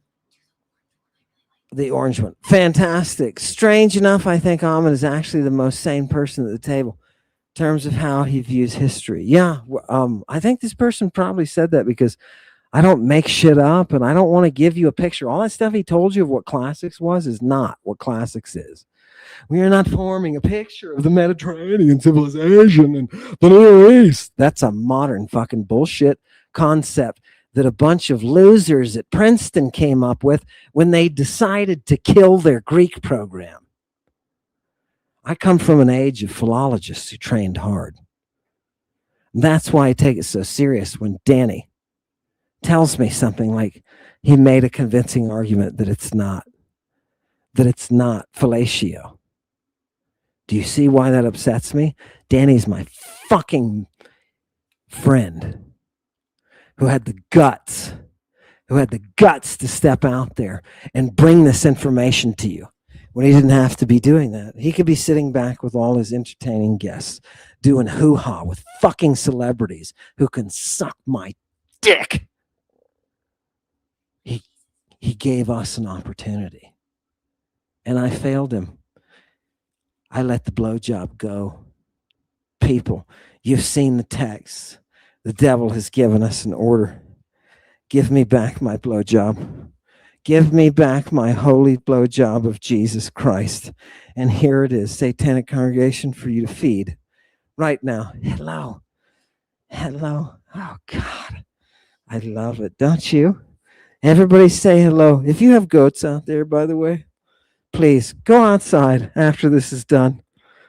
Speaker 1: the orange one. Fantastic. Strange enough, I think Ahmed is actually the most sane person at the table in terms of how he views history. Yeah, I think this person probably said that because I don't make shit up and I don't want to give you a picture. All that stuff he told you of what classics was is not what classics is. We are not forming a picture of the Mediterranean civilization and the Near East. That's a modern fucking bullshit concept that a bunch of losers at Princeton came up with when they decided to kill their Greek program. I come from an age of philologists who trained hard. That's why I take it so serious when Danny tells me something like he made a convincing argument that it's not fellatio. Do you see why that upsets me? Danny's my fucking friend who had the guts to step out there and bring this information to you when he didn't have to be doing that. He could be sitting back with all his entertaining guests doing hoo-ha with fucking celebrities who can suck my dick. He gave us an opportunity and I failed him. I let the blowjob go. People, you've seen the text. The devil has given us an order. Give me back my blowjob. Give me back my holy blowjob of Jesus Christ. And here it is, satanic congregation for you to feed right now. Hello. Hello. Oh, God. I love it. Don't you? Everybody say hello. If you have goats out there, by the way, please go outside after this is done.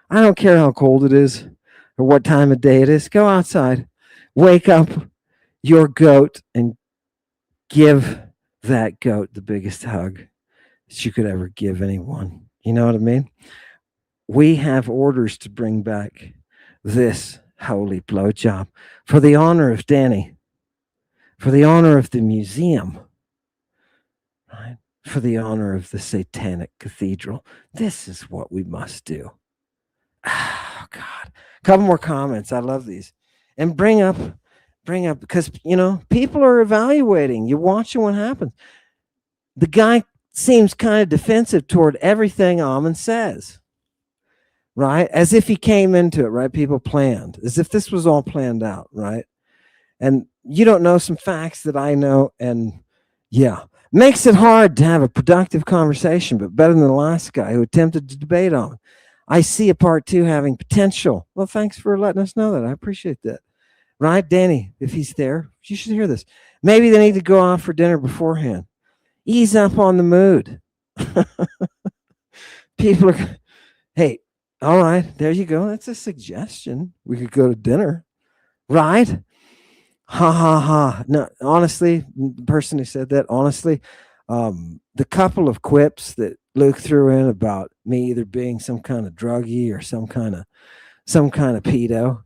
Speaker 1: I don't care how cold it is or what time of day it is. Go outside. Wake up your goat and give that goat the biggest hug that you could ever give anyone. You know what I mean? We have orders to bring back this holy blowjob for the honor of Danny, for the honor of the museum, right? For the honor of the satanic cathedral. This is what we must do. Oh, God. A couple more comments. I love these. And bring up, because, people are evaluating. You're watching what happens. The guy seems kind of defensive toward everything Amen says, right? As if he came into it, right? People planned, as if this was all planned out, right? And you don't know some facts that I know. And yeah, makes it hard to have a productive conversation, but better than the last guy who attempted to debate on. I see a part 2 having potential. Well, thanks for letting us know that. I appreciate that. Right, Danny, if he's there, you should hear this. Maybe they need to go out for dinner beforehand. Ease up on the mood. People are, hey, all right, there you go. That's a suggestion. We could go to dinner, right? Ha, ha, ha. No, honestly, the person who said that, honestly, the couple of quips that Luke threw in about me either being some kind of druggie or some kind of pedo,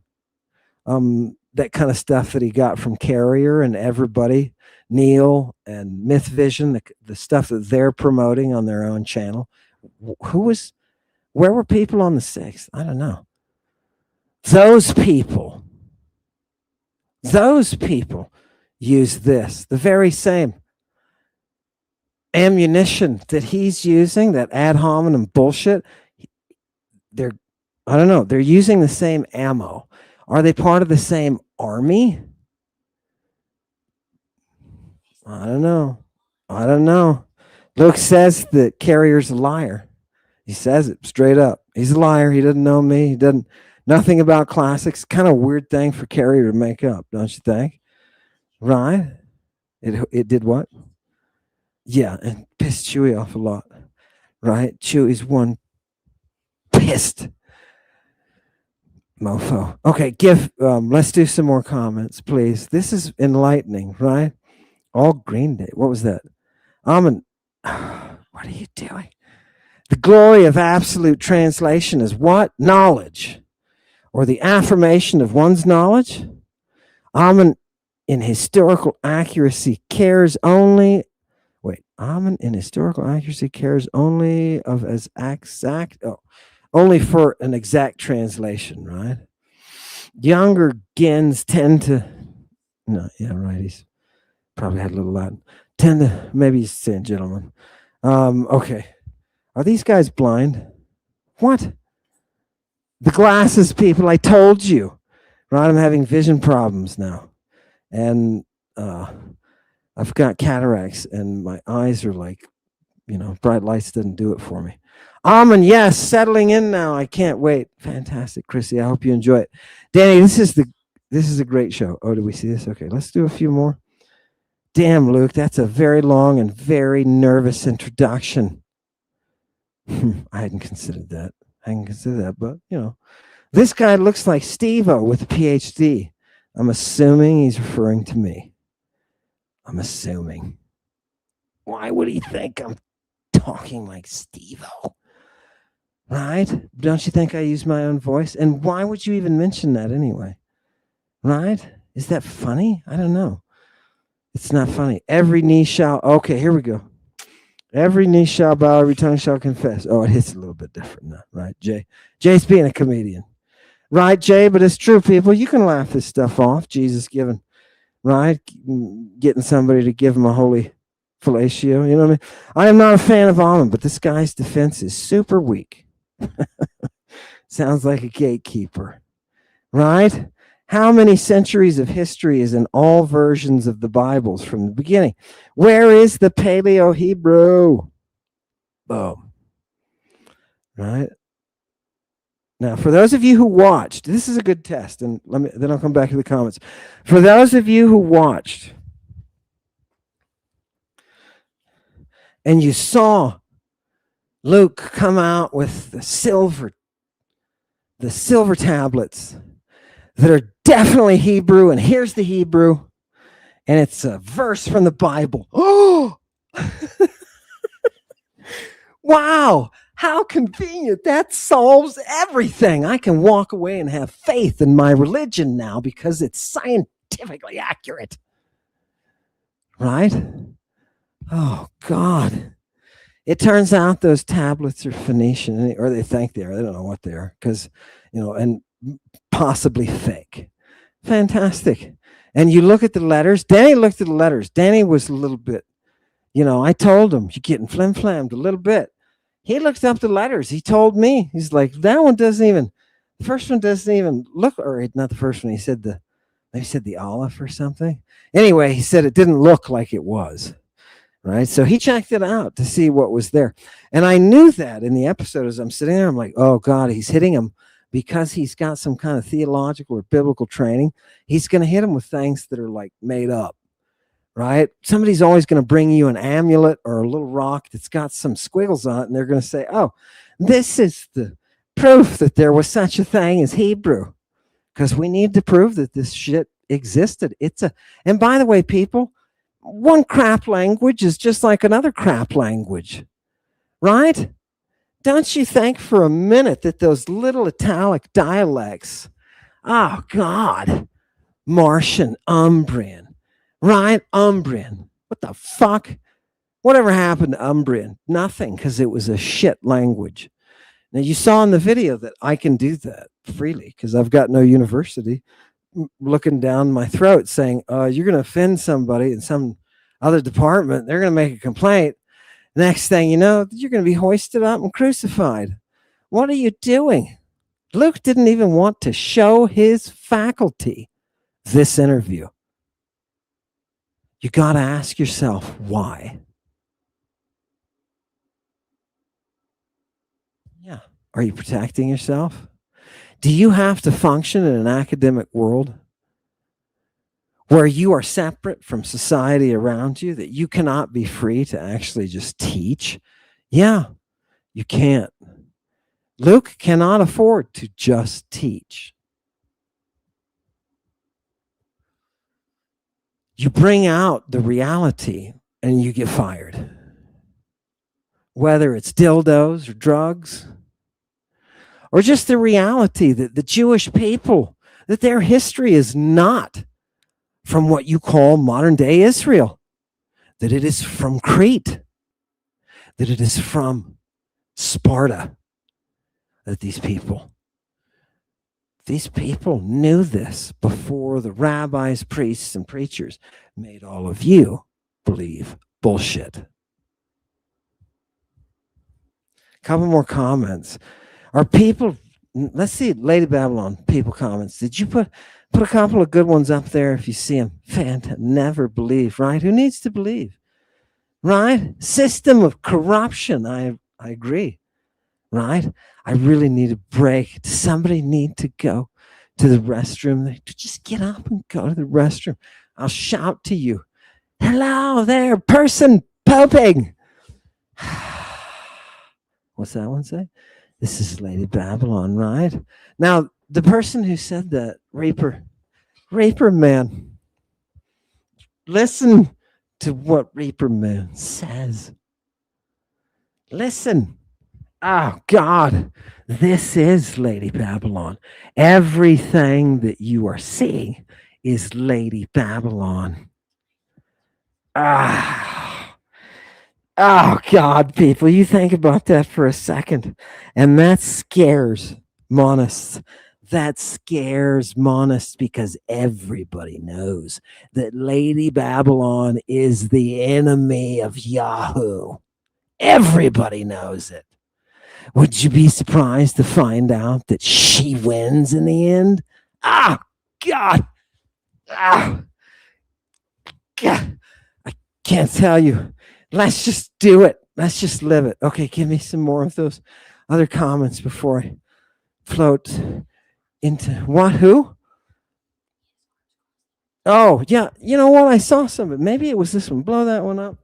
Speaker 1: that kind of stuff that he got from Carrier and everybody, Neil and Myth Vision, the stuff that they're promoting on their own channel. Where were people on the 6th? I don't know. Those people use this, the very same ammunition that he's using, that ad hominem bullshit. They're using the same ammo. Are they part of the same army? I don't know. Luke says that Carrier's a liar. He says it straight up. He's a liar. He doesn't know me. He doesn't nothing about classics. Kind of weird thing for Carrier to make up, don't you think? Right? It did what? Yeah, and pissed Chewy off a lot. Right? Chewy's one pissed mofo. Okay, let's do some more comments, please. This is enlightening, right? All Green Day. What was that? What are you doing? The glory of absolute translation is what? Knowledge. Or the affirmation of one's knowledge. Amen in historical accuracy cares only. Amen in historical accuracy cares only of as exact. only for an exact translation, right? Younger gens tend to, no, yeah, right. He's probably had a little Latin. Tend to, maybe he's saying gentlemen. Okay. Are these guys blind? What? The glasses people, I told you. Right? I'm having vision problems now. And I've got cataracts and my eyes are like, bright lights didn't do it for me. Almond, yes, settling in now. I can't wait. Fantastic, Chrissy. I hope you enjoy it. Danny, this is a great show. Oh, did we see this? Okay, let's do a few more. Damn, Luke, that's a very long and very nervous introduction. I hadn't considered that. But this guy looks like Steve-O with a PhD. I'm assuming he's referring to me. I'm assuming. Why would he think I'm talking like Steve-O? Right? Don't you think I use my own voice? And why would you even mention that anyway? Right? Is that funny? I don't know. It's not funny. Every knee shall. Okay, here we go. Every knee shall bow, every tongue shall confess. Oh, it hits a little bit different now, right, Jay? Jay's being a comedian. Right, Jay? But it's true, people. You can laugh this stuff off. Jesus given, right? Getting somebody to give him a holy fellatio. You know what I mean? I am not a fan of Almond, but this guy's defense is super weak. Sounds like a gatekeeper, right? How many centuries of history is in all versions of the Bibles from the beginning? Where is the Paleo Hebrew? Boom. Right? Now, for those of you who watched, this is a good test, and then I'll come back to the comments. For those of you who watched, and you saw Luke come out with the silver tablets that are definitely Hebrew, and here's the Hebrew, and it's a verse from the Bible. Oh, wow, how convenient. That solves everything. I can walk away and have faith in my religion now because it's scientifically accurate. Right? Oh, God. It turns out those tablets are Phoenician, or they think they are. They don't know what they are because, and possibly fake. Fantastic. And you look at the letters. Danny looked at the letters. Danny was a little bit, I told him, you're getting flim-flammed a little bit. He looked up the letters. He told me, he's like, the first one doesn't even look, or not the first one. He said the Aleph or something. Anyway, he said it didn't look like it was. Right. So he checked it out to see what was there. And I knew that in the episode as I'm sitting there, I'm like, oh God, he's hitting him because he's got some kind of theological or biblical training. He's going to hit him with things that are like made up. Right. Somebody's always going to bring you an amulet or a little rock that's got some squiggles on it. And they're going to say, oh, this is the proof that there was such a thing as Hebrew, because we need to prove that this shit existed. And by the way, people, one crap language is just like another crap language, right? Don't you think for a minute that those little Italic dialects, oh God, Martian, Umbrian, right? Umbrian. What the fuck? Whatever happened to Umbrian? Nothing, because it was a shit language. Now you saw in the video that I can do that freely because I've got no university looking down my throat saying, you're going to offend somebody in some other department. They're going to make a complaint. Next thing you know, you're going to be hoisted up and crucified. What are you doing? Luke didn't even want to show his faculty this interview. You got to ask yourself why. Yeah. Are you protecting yourself? Do you have to function in an academic world where you are separate from society around you, that you cannot be free to actually just teach? Yeah, you can't. Luke cannot afford to just teach. You bring out the reality and you get fired. Whether it's dildos or drugs, or just the reality that the Jewish people, that their history is not from what you call modern day Israel, that it is from Crete, that it is from Sparta, that these people knew this before the rabbis, priests, and preachers made all of you believe bullshit. Couple more comments. Are people, let's see, Lady Babylon, people comments. Did you put a couple of good ones up there if you see them? Never believe, right? Who needs to believe? Right? System of corruption. I agree. Right? I really need a break. Does somebody need to go to the restroom? Just get up and go to the restroom. I'll shout to you. Hello there, person pooping. What's that one say? This is Lady Babylon, right? Now, the person who said that, Reaper Man, listen to what Reaper Man says. Listen. Oh, God, this is Lady Babylon. Everything that you are seeing is Lady Babylon. Oh, God, people, you think about that for a second. And that scares monists. That scares monists because everybody knows that Lady Babylon is the enemy of Yahoo. Everybody knows it. Would you be surprised to find out that she wins in the end? God. God. I can't tell you. Let's just do it. Let's just live it. Okay, give me some more of those other comments before I float into what? Who? Oh, yeah. You know what? I saw some, but maybe it was this one. Blow that one up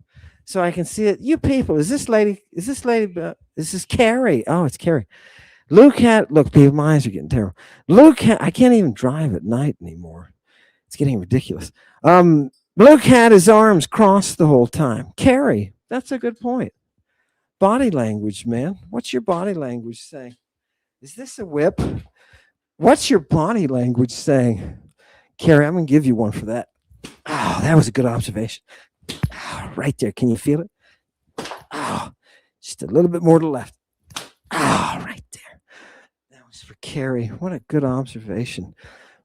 Speaker 1: so I can see it. You people, is this lady, this is Carrie. Oh, it's Carrie. Luke had, look, people, my eyes are getting terrible. I can't even drive at night anymore. It's getting ridiculous. Luke had his arms crossed the whole time. Carrie, that's a good point. Body language, man. What's your body language saying? Is this a whip? What's your body language saying? Carrie, I'm going to give you one for that. Oh, that was a good observation. Oh, right there. Can you feel it? Oh, just a little bit more to the left. Oh, right there. That was for Carrie. What a good observation.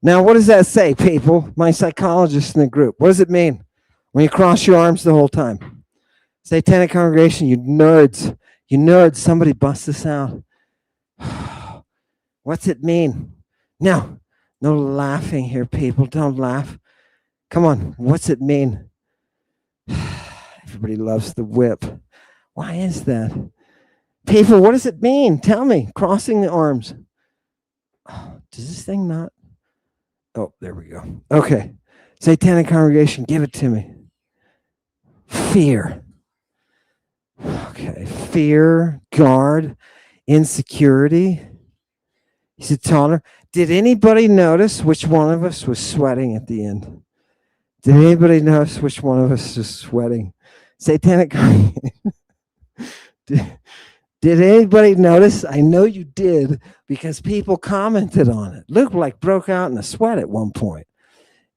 Speaker 1: Now, what does that say, people? My psychologist in the group. What does it mean when you cross your arms the whole time? Satanic congregation, you nerds. You nerds, somebody bust this out. What's it mean? No laughing here, people. Don't laugh. Come on, what's it mean? Everybody loves the whip. Why is that? People, what does it mean? Tell me. Crossing the arms. Does this thing not? Oh, there we go. Okay. Satanic congregation, give it to me. Fear. Okay. Fear, guard, insecurity. He said, taller. Did anybody notice which one of us was sweating at the end? Did anybody notice which one of us was sweating? Satanic congregation. Did anybody notice? I know you did because people commented on it. Luke broke out in a sweat at one point.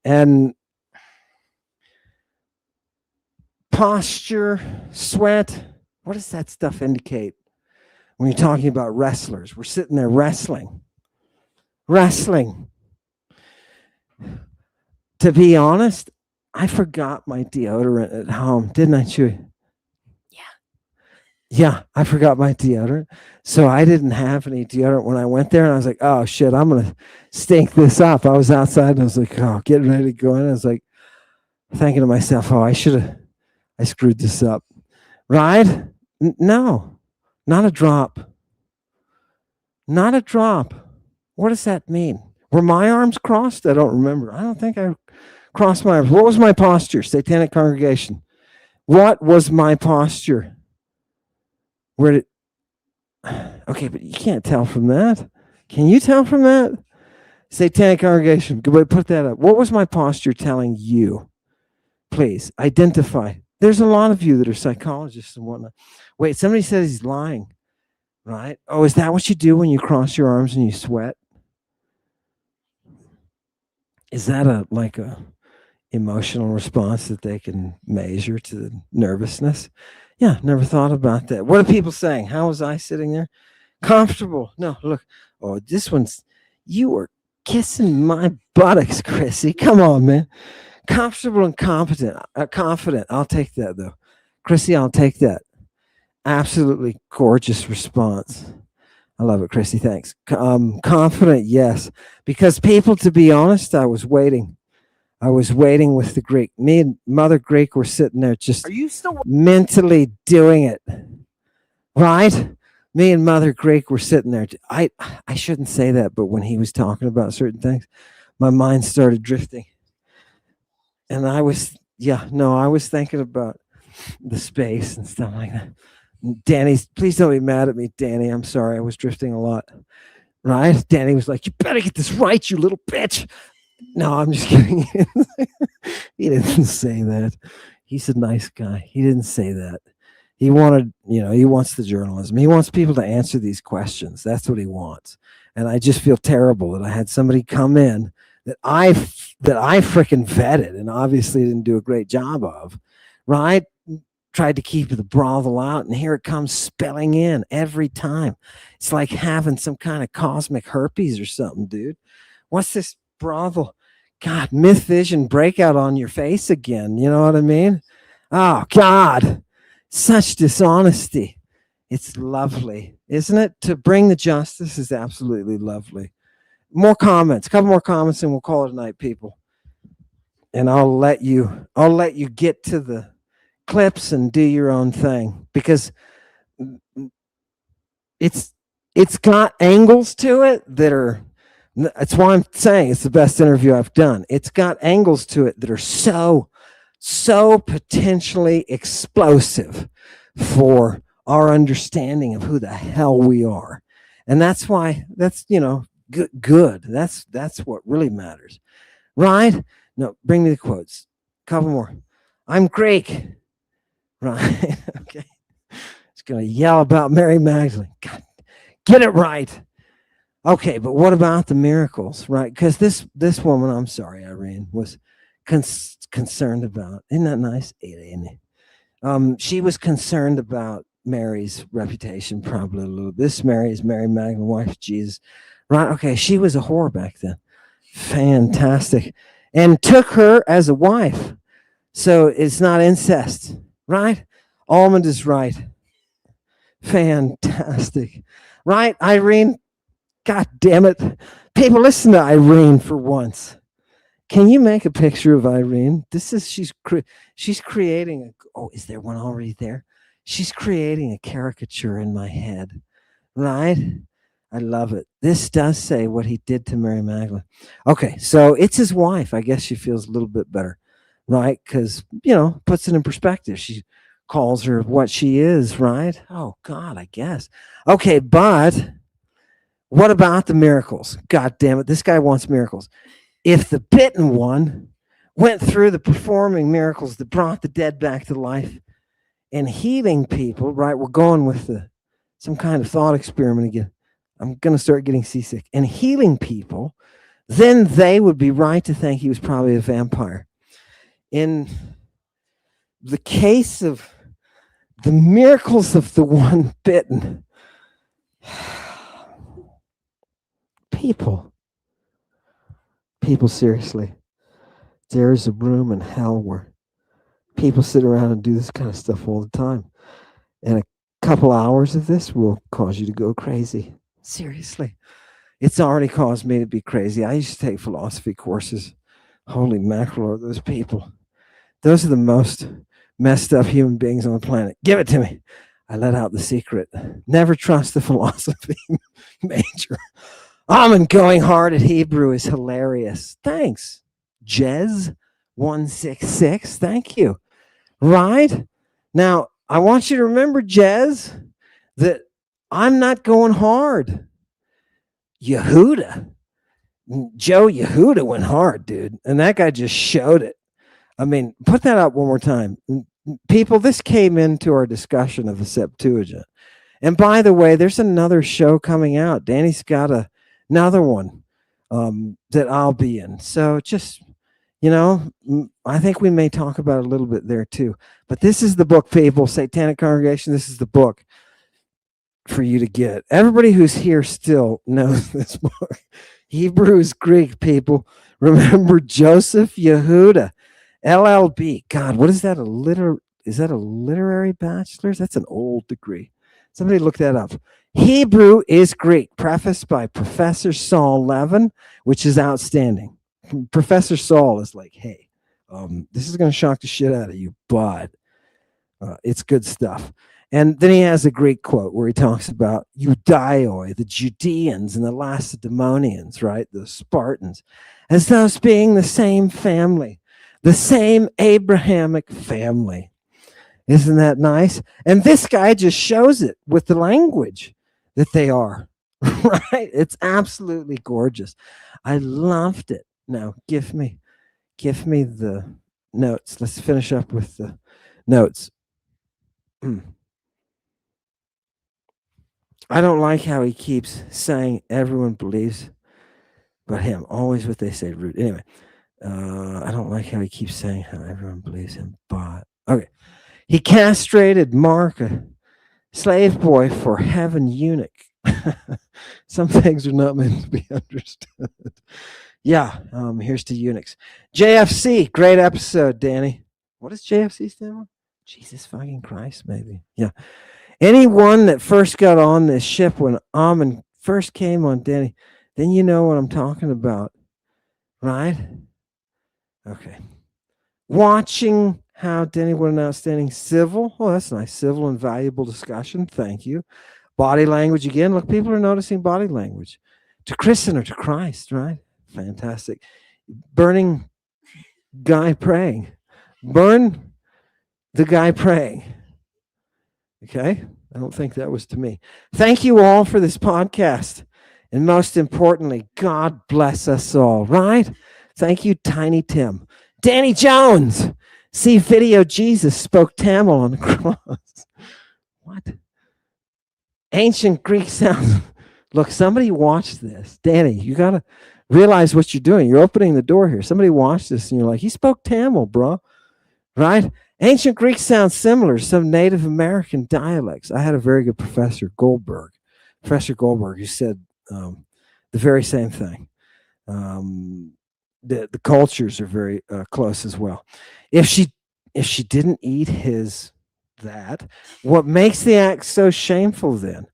Speaker 1: And posture, sweat, what does that stuff indicate when you're talking about wrestlers? We're sitting there wrestling. To be honest, I forgot my deodorant at home, didn't I, Chewy? Yeah, I forgot my deodorant. So I didn't have any deodorant when I went there. And I was like, oh, shit, I'm going to stink this up. I was outside and I was like, oh, getting ready to go in. I was like, thinking to myself, oh, I screwed this up. Right? No, not a drop. Not a drop. What does that mean? Were my arms crossed? I don't remember. I don't think I crossed my arms. What was my posture? Satanic congregation. What was my posture? Okay, but you can't tell from that. Can you tell from that? Satanic congregation, put that up. What was my posture telling you? Please identify. There's a lot of you that are psychologists and whatnot. Wait, somebody says he's lying, right? Oh, is that what you do when you cross your arms and you sweat? Is that a emotional response that they can measure to the nervousness? Yeah, never thought about that. What are people saying? How was I sitting there? Comfortable. No, look. Oh, this one's, you are kissing my buttocks, Chrissy. Come on, man. Comfortable and competent. Confident. I'll take that, though. Chrissy, I'll take that. Absolutely gorgeous response. I love it, Chrissy. Thanks. Confident, yes. Because people, to be honest, I was waiting. I was waiting with the Greek. Me and Mother Greek were sitting there just
Speaker 5: Are you still?
Speaker 1: mentally doing it. Right? Me and Mother Greek were sitting there. I shouldn't say that, but when he was talking about certain things, my mind started drifting. And I was, I was thinking about the space and stuff like that. Danny's, please don't be mad at me, Danny. I'm sorry. I was drifting a lot. Right? Danny was like, you better get this right, you little bitch. No, I'm just kidding. He didn't say that. He's a nice guy. He didn't say that. He wanted, he wants the journalism. He wants people to answer these questions. That's what he wants. And I just feel terrible that I had somebody come in that I freaking vetted and obviously didn't do a great job of, right? Tried to keep the brothel out, and here it comes spilling in every time. It's like having some kind of cosmic herpes or something, dude. What's this brothel? God, myth vision breakout on your face again. You know what I mean? Oh, God. Such dishonesty. It's lovely, isn't it? To bring the justice is absolutely lovely. More comments, a couple more comments, and we'll call it a night, people. And I'll let you get to the clips and do your own thing, because it's got angles to it that are, that's why I'm saying it's the best interview I've done. It's got angles to it that are so potentially explosive for our understanding of who the hell we are. And that's why that's, good. That's what really matters. Right? No, bring me the quotes. Couple more. I'm Greek. Right? Okay. It's going to yell about Mary Magdalene. God, get it right. Okay, but what about the miracles, right? Because this woman, I'm sorry, Irene, was concerned about. Isn't that nice? She was concerned about Mary's reputation, probably a little bit. This Mary is Mary Magdalene, wife of Jesus, right? Okay, she was a whore back then. Fantastic. And took her as a wife. So it's not incest, right? Almond is right. Fantastic. Right, Irene? God damn it. People, listen to Irene for once. Can you make a picture of Irene? She's creating is there one already there? She's creating a caricature in my head, right? I love it. This does say what he did to Mary Magdalene. Okay, so it's his wife. I guess she feels a little bit better, right? Because, puts it in perspective. She calls her what she is, right? Oh, God, I guess. Okay, but what about the miracles? God damn it. This guy wants miracles. If the bitten one went through the performing miracles that brought the dead back to life and healing people, right? We're going with some kind of thought experiment again. I'm going to start getting seasick. And healing people, then they would be right to think he was probably a vampire. In the case of the miracles of the one bitten, people, seriously, there is a room in hell where people sit around and do this kind of stuff all the time. And a couple hours of this will cause you to go crazy. Seriously. It's already caused me to be crazy. I used to take philosophy courses. Holy mackerel, those people. Those are the most messed up human beings on the planet. Give it to me. I let out the secret. Never trust the philosophy major. Almond going hard at Hebrew is hilarious. Thanks. Jez166. Thank you. Right? Now, I want you to remember, Jez, that I'm not going hard. Yehuda. Joe Yehuda went hard, dude. And that guy just showed it. I mean, put that up one more time. People, this came into our discussion of the Septuagint. And by the way, there's another show coming out. Danny's got another one that I'll be in. So just, I think we may talk about it a little bit there too. But this is the book, people. Satanic Congregation, this is the book. for you to get. Everybody who's here still knows this book. Hebrew is Greek, people. Remember Joseph Yehuda, LLB. God, what is that? Is that a literary bachelor's? That's an old degree. Somebody look that up. Hebrew is Greek, prefaced by Professor Saul Levin, which is outstanding. Professor Saul is like, hey, this is going to shock the shit out of you, but it's good stuff. And then he has a Greek quote where he talks about Eudaioi, the Judeans and the Lacedaemonians, right? The Spartans, as those being the same family, the same Abrahamic family. Isn't that nice? And this guy just shows it with the language that they are, right? It's absolutely gorgeous. I loved it. Now, give me the notes. Let's finish up with the notes. I don't like how he keeps saying everyone believes but him. Always what they say, rude. Anyway, I don't like how he keeps saying how everyone believes him, but okay. He castrated Mark, a slave boy for heaven eunuch. Some things are not meant to be understood. Yeah, here's to eunuchs. JFC, great episode, Danny. What does JFC stand for? Jesus fucking Christ, maybe. Yeah. Anyone that first got on this ship when Amen first came on, Danny, then you know what I'm talking about, right? Okay. Watching how, Danny, what an outstanding civil. Oh, that's nice. Civil and valuable discussion. Thank you. Body language again. Look, people are noticing body language. To Christen or to Christ, right? Fantastic. Burning guy praying. Burn the guy praying. Okay, I don't think that was to me. Thank you all for this podcast. And most importantly, God bless us all, right? Thank you, Tiny Tim. Danny Jones, see video Jesus spoke Tamil on the cross. What? Ancient Greek sounds. Look, somebody watched this. Danny, you got to realize what you're doing. You're opening the door here. Somebody watched this and you're like, he spoke Tamil, bro. Right? Ancient Greek sounds similar to some Native American dialects. I had a very good Professor Goldberg, who said the very same thing. The cultures are very close as well. If she didn't eat that, what makes the act so shameful then?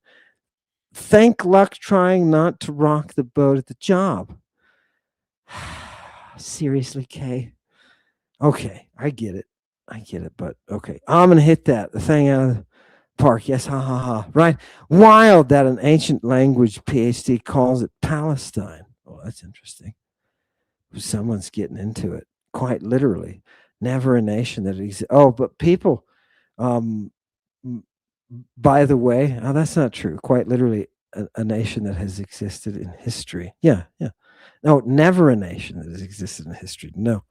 Speaker 1: Thank luck trying not to rock the boat at the job. Seriously, Kay? Okay, I get it, but okay. I'm going to hit the thing out of the park. Yes, ha, ha, ha. Right? Wild that an ancient language PhD calls it Palestine. Oh, that's interesting. Someone's getting into it, quite literally. Never a nation that exists. Oh, but people, by the way, that's not true. Quite literally, a nation that has existed in history. Yeah. No, never a nation that has existed in history. No.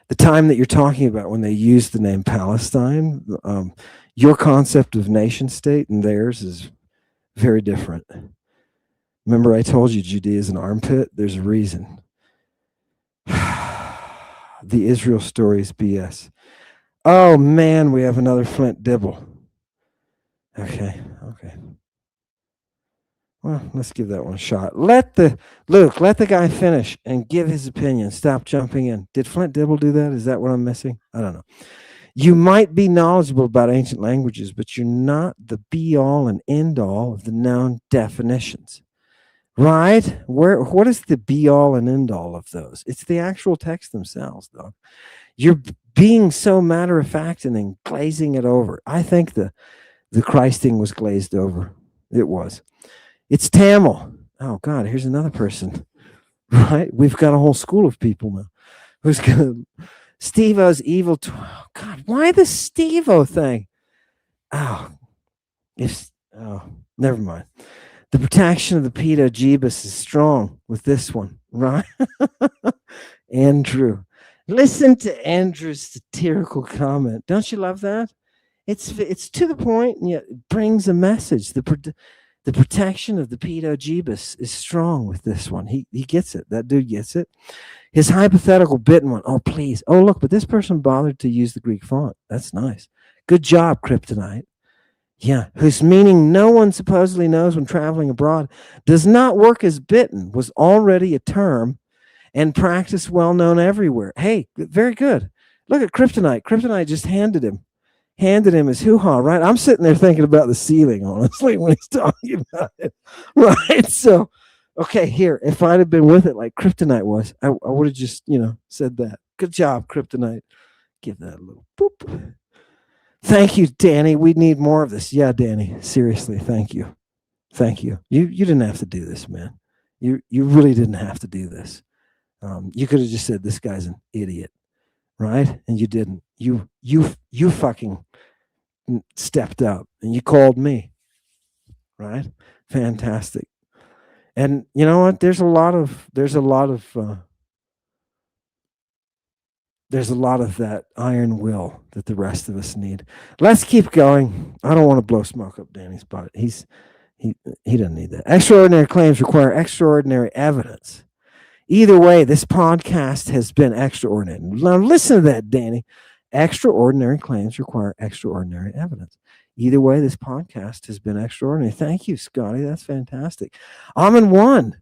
Speaker 1: The time that you're talking about when they used the name Palestine, your concept of nation state and theirs is very different. Remember I told you Judea is an armpit? There's a reason. The Israel story is BS. Oh man, we have another Flint Dibble. Okay. Well, let's give that one a shot. Let the guy finish and give his opinion. Stop jumping in. Did Flint Dibble do that? Is that what I'm missing? I don't know. You might be knowledgeable about ancient languages, but you're not the be all and end all of the known definitions. Right? What is the be all and end all of those? It's the actual text themselves, though. You're being so matter of fact and then glazing it over. I think the Christing was glazed over. It was. It's Tamil. Oh God, here's another person. Right? We've got a whole school of people now. Who's gonna Steve-O's evil God, why the Steve-O thing? Never mind. The protection of the pedo Jeebus is strong with this one, right? Andrew. Listen to Andrew's satirical comment. Don't you love that? It's to the point and yet it brings a message. The protection of the pedo Jeebus is strong with this one. He gets it. That dude gets it. His hypothetical bitten one. Oh, please. Oh, look, but this person bothered to use the Greek font. That's nice. Good job, Kryptonite. Yeah, whose meaning no one supposedly knows when traveling abroad, does not work as bitten, was already a term and practice well known everywhere. Hey, very good. Look at kryptonite. Kryptonite just handed him his hoo-ha, right? I'm sitting there thinking about the ceiling, honestly, when he's talking about it. Right. So, okay, here, if I'd have been with it like kryptonite was, I would have just, said that. Good job, kryptonite. Give that a little boop. Thank you, Danny. We need more of this. Yeah, Danny. Seriously, thank you. Thank you. You didn't have to do this, man. You really didn't have to do this. You could have just said this guy's an idiot, right? And you didn't. You fucking stepped up and you called me, right? Fantastic. And you know what? There's a lot of that iron will that the rest of us need. Let's keep going. I don't want to blow smoke up Danny's butt. He doesn't need that. Extraordinary claims require extraordinary evidence. Either way, this podcast has been extraordinary. Now listen to that, Danny. Extraordinary claims require extraordinary evidence. Either way, this podcast has been extraordinary. Thank you, Scotty. That's fantastic. I'm in one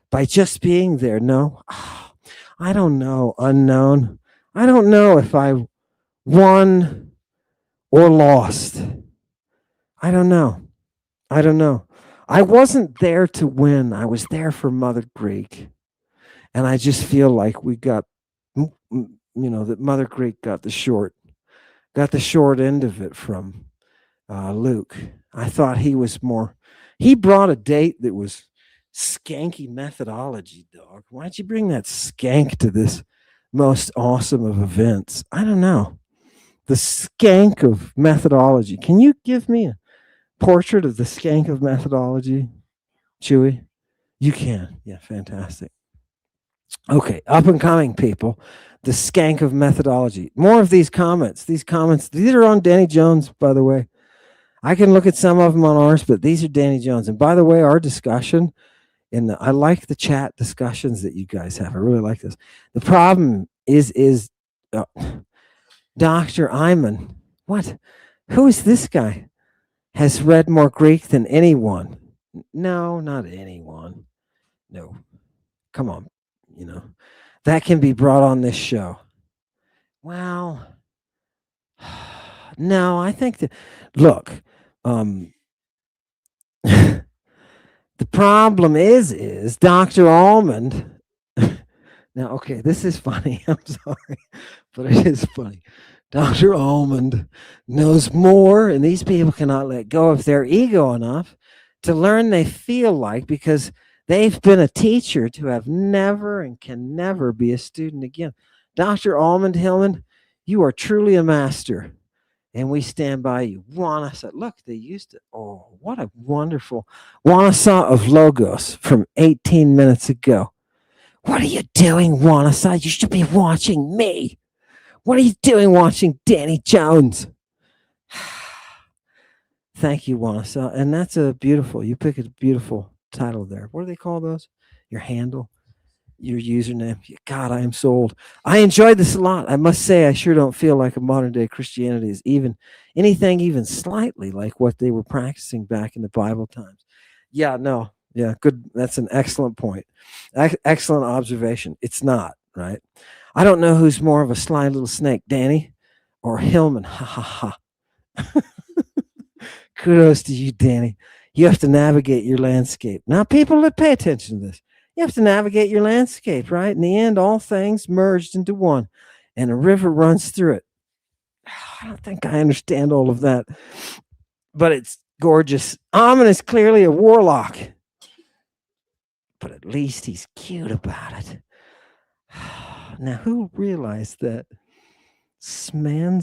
Speaker 1: by just being there. No, I don't know. Unknown. I don't know if I won or lost. I don't know. I wasn't there to win. I was there for Mother Greek. And I just feel like we got, that Mother Greek got the short end of it from Luke. I thought he brought a date that was skanky methodology, dog. Why'd you bring that skank to this most awesome of events? I don't know. The skank of methodology. Can you give me a portrait of the skank of methodology, Chewy? You can. Yeah, fantastic. Okay, up and coming people, the skank of methodology. More of these comments. These are on Danny Jones, by the way. I can look at some of them on ours, but these are Danny Jones. And by the way, our discussion, I like the chat discussions that you guys have. I really like this. The problem is Dr. Iman. What? Who is this guy? Has read more Greek than anyone. No, not anyone. No. Come on. That can be brought on this show. Well, no, I think that, look, the problem is Dr. Almond. Now, okay, this is funny. I'm sorry, but it is funny. Dr. Almond knows more, and these people cannot let go of their ego enough to learn they feel like, because they've been a teacher to have never and can never be a student again. Dr. Almond Hillman, you are truly a master, and we stand by you. Wanasa, look, they used it. Oh, what a wonderful Wanasa of Logos from 18 minutes ago. What are you doing, Wanasa? You should be watching me. What are you doing watching Danny Jones? Thank you, Wanasa. And that's you pick a beautiful title there. What do they call those? Your handle, your username. God, I am sold. I enjoyed this a lot. I must say, I sure don't feel like a modern day Christianity is anything even slightly like what they were practicing back in the Bible times. Yeah, no. Yeah, good. That's an excellent point. Excellent observation. It's not, right? I don't know who's more of a sly little snake, Danny or Hillman. Ha ha ha. Kudos to you, Danny. You have to navigate your landscape. Now, people, pay attention to this. You have to navigate your landscape, right? In the end, all things merged into one, and a river runs through it. I don't think I understand all of that, but it's gorgeous. Amon is clearly a warlock, but at least he's cute about it. Now, who realized that? Sman.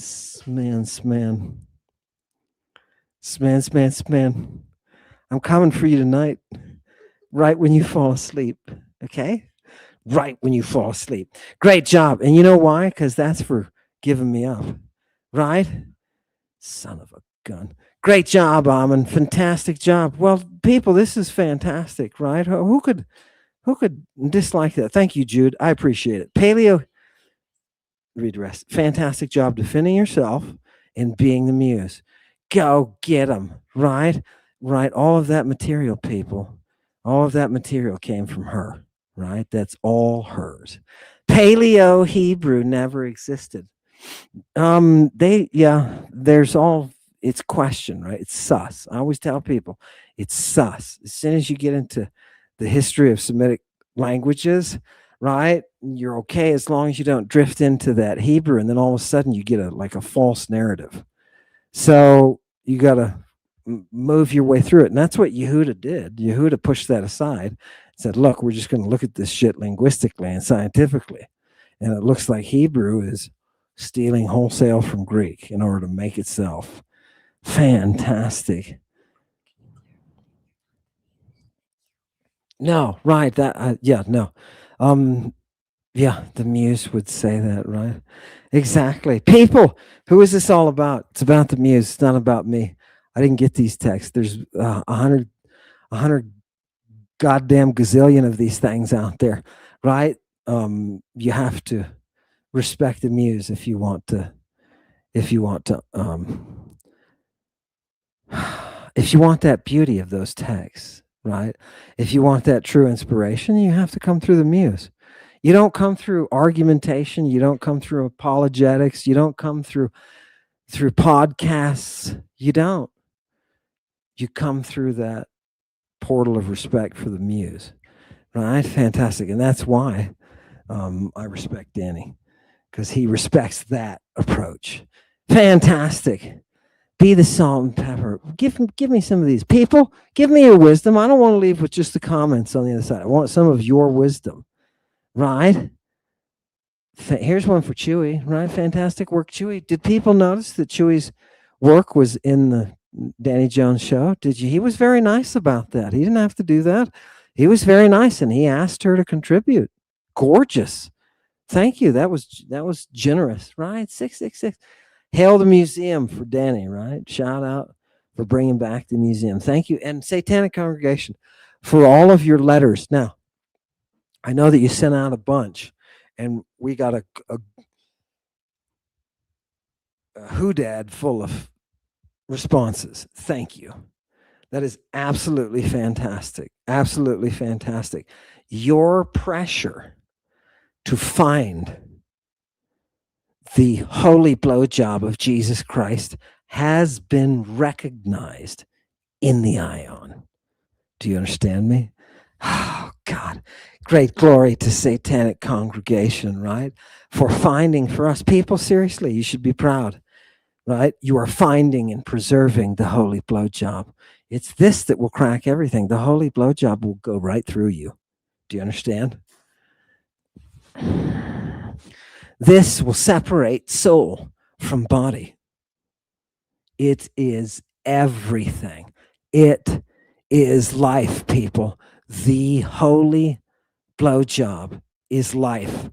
Speaker 1: I'm coming for you tonight, right when you fall asleep, okay? Right when you fall asleep. Great job. And you know why? Because that's for giving me up, right? Son of a gun. Great job, Amon. Fantastic job. Well, people, this is fantastic, right? Who could dislike that? Thank you, Jude. I appreciate it. Paleo, read the rest. Fantastic job defending yourself and being the muse. Go get them, right? Right. All of that material, people, all of that material came from her, right? That's all hers. Paleo Hebrew never existed. There's all, it's question, right? It's sus. I always tell people it's sus. As soon as you get into the history of Semitic languages, right? You're okay as long as you don't drift into that Hebrew, and then all of a sudden you get a false narrative. So you got to move your way through it. And that's what Yehuda did. Yehuda pushed that aside, said, look, we're just going to look at this shit linguistically and scientifically. And it looks like Hebrew is stealing wholesale from Greek in order to make itself fantastic. No, right. No. The muse would say that, right? Exactly. People, who is this all about? It's about the muse. It's not about me. I didn't get these texts. There's 100 goddamn gazillion of these things out there, right? You have to respect the muse if you want to if you want that beauty of those texts, right? If you want that true inspiration, you have to come through the muse. You don't come through argumentation, you don't come through apologetics, you don't come through podcasts. You don't. You come through that portal of respect for the muse, right? Fantastic. And that's why I respect Danny, because he respects that approach. Fantastic. Be the salt and pepper. Give me some of these. People, give me your wisdom. I don't want to leave with just the comments on the other side. I want some of your wisdom, right? Here's one for Chewy, right? Fantastic work, Chewy. Did people notice that Chewy's work was in the Danny Jones show? Did you? He was very nice about that. He didn't have to do that. He was very nice, and he asked her to contribute. Gorgeous. Thank you. That was generous, right? 666. Hail the museum for Danny, right? Shout out for bringing back the museum. Thank you. And Satanic Congregation, for all of your letters. Now, I know that you sent out a bunch, and we got a hoodad full of responses. Thank you. That is absolutely fantastic. Absolutely fantastic. Your pressure to find the holy blowjob of Jesus Christ has been recognized in the ion. Do you understand me? Oh, God. Great glory to Satanic Congregation, right? For finding for us people, seriously, you should be proud, right? You are finding and preserving the holy blowjob. It's this that will crack everything. The holy blowjob will go right through you. Do you understand? This will separate soul from body. It is everything. It is life, people. The holy blowjob is life.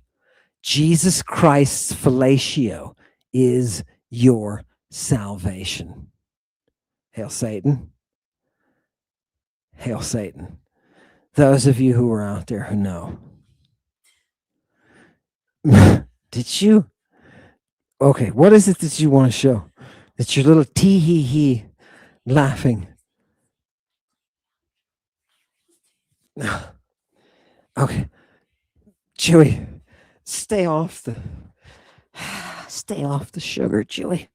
Speaker 1: Jesus Christ's fellatio is your salvation. Hail Satan. Hail Satan. Those of you who are out there who know. Did you? Okay, what is it that you want to show? It's your little tee-hee-hee laughing. Okay. Chewy, stay off the sugar, Chewy.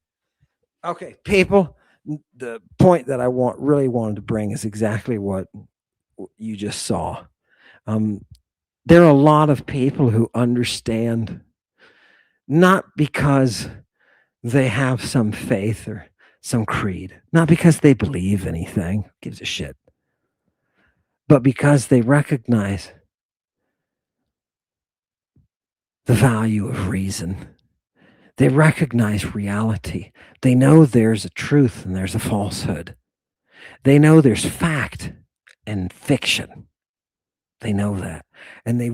Speaker 1: Okay, people, the point that I really wanted to bring is exactly what you just saw. There are a lot of people who understand, not because they have some faith or some creed, not because they believe anything, gives a shit, but because they recognize the value of reason. They recognize reality. They know there's a truth and there's a falsehood. They know there's fact and fiction. They know that. And they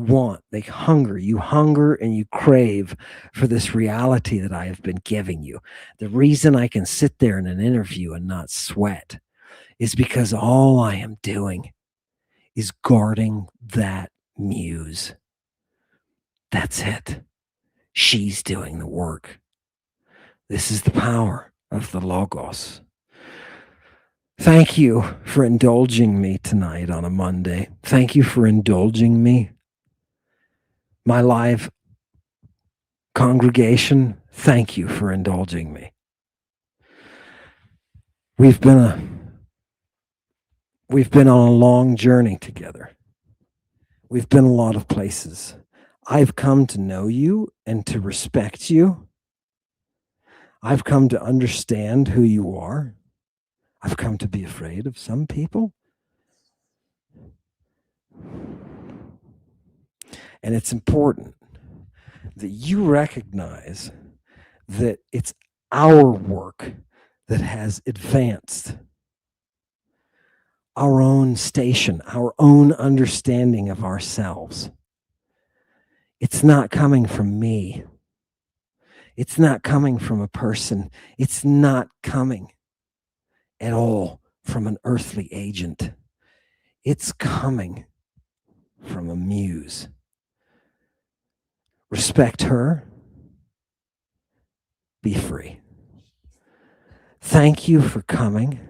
Speaker 1: hunger. You hunger and you crave for this reality that I have been giving you. The reason I can sit there in an interview and not sweat is because all I am doing is guarding that muse. That's it. She's doing the work. This is the power of the Logos. Thank you for indulging me tonight on a Monday. Thank you for indulging me. My live congregation, thank you for indulging me. We've been on a long journey together. We've been a lot of places. I've come to know you and to respect you. I've come to understand who you are. I've come to be afraid of some people. And it's important that you recognize that it's our work that has advanced our own station, our own understanding of ourselves. It's not coming from me. It's not coming from a person. It's not coming at all from an earthly agent. It's coming from a muse. Respect her. Be free. Thank you for coming.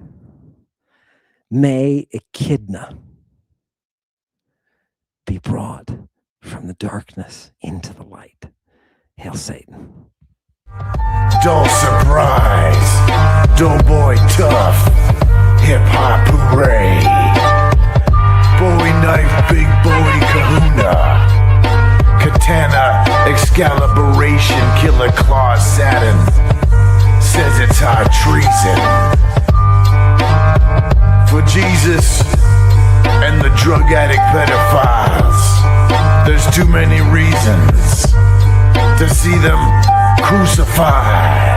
Speaker 1: May Echidna be brought from the darkness into the light. Hail Satan.
Speaker 2: Don't surprise, doughboy tough, hip-hop hooray. Bowie knife, big Bowie kahuna. Katana, excaliburation, killer claw Saturn. Says it's high treason. For Jesus and the drug addict pedophiles, there's too many reasons to see them crucified.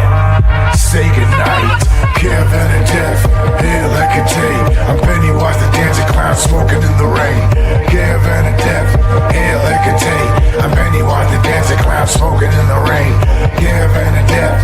Speaker 2: Say goodnight, caravan of death, hail like a tape. I'm Pennywise the dancing clown smoking in the rain. Caravan of death, hail like a tape. I'm Pennywise the dancing clown smoking in the rain. Caravan of death,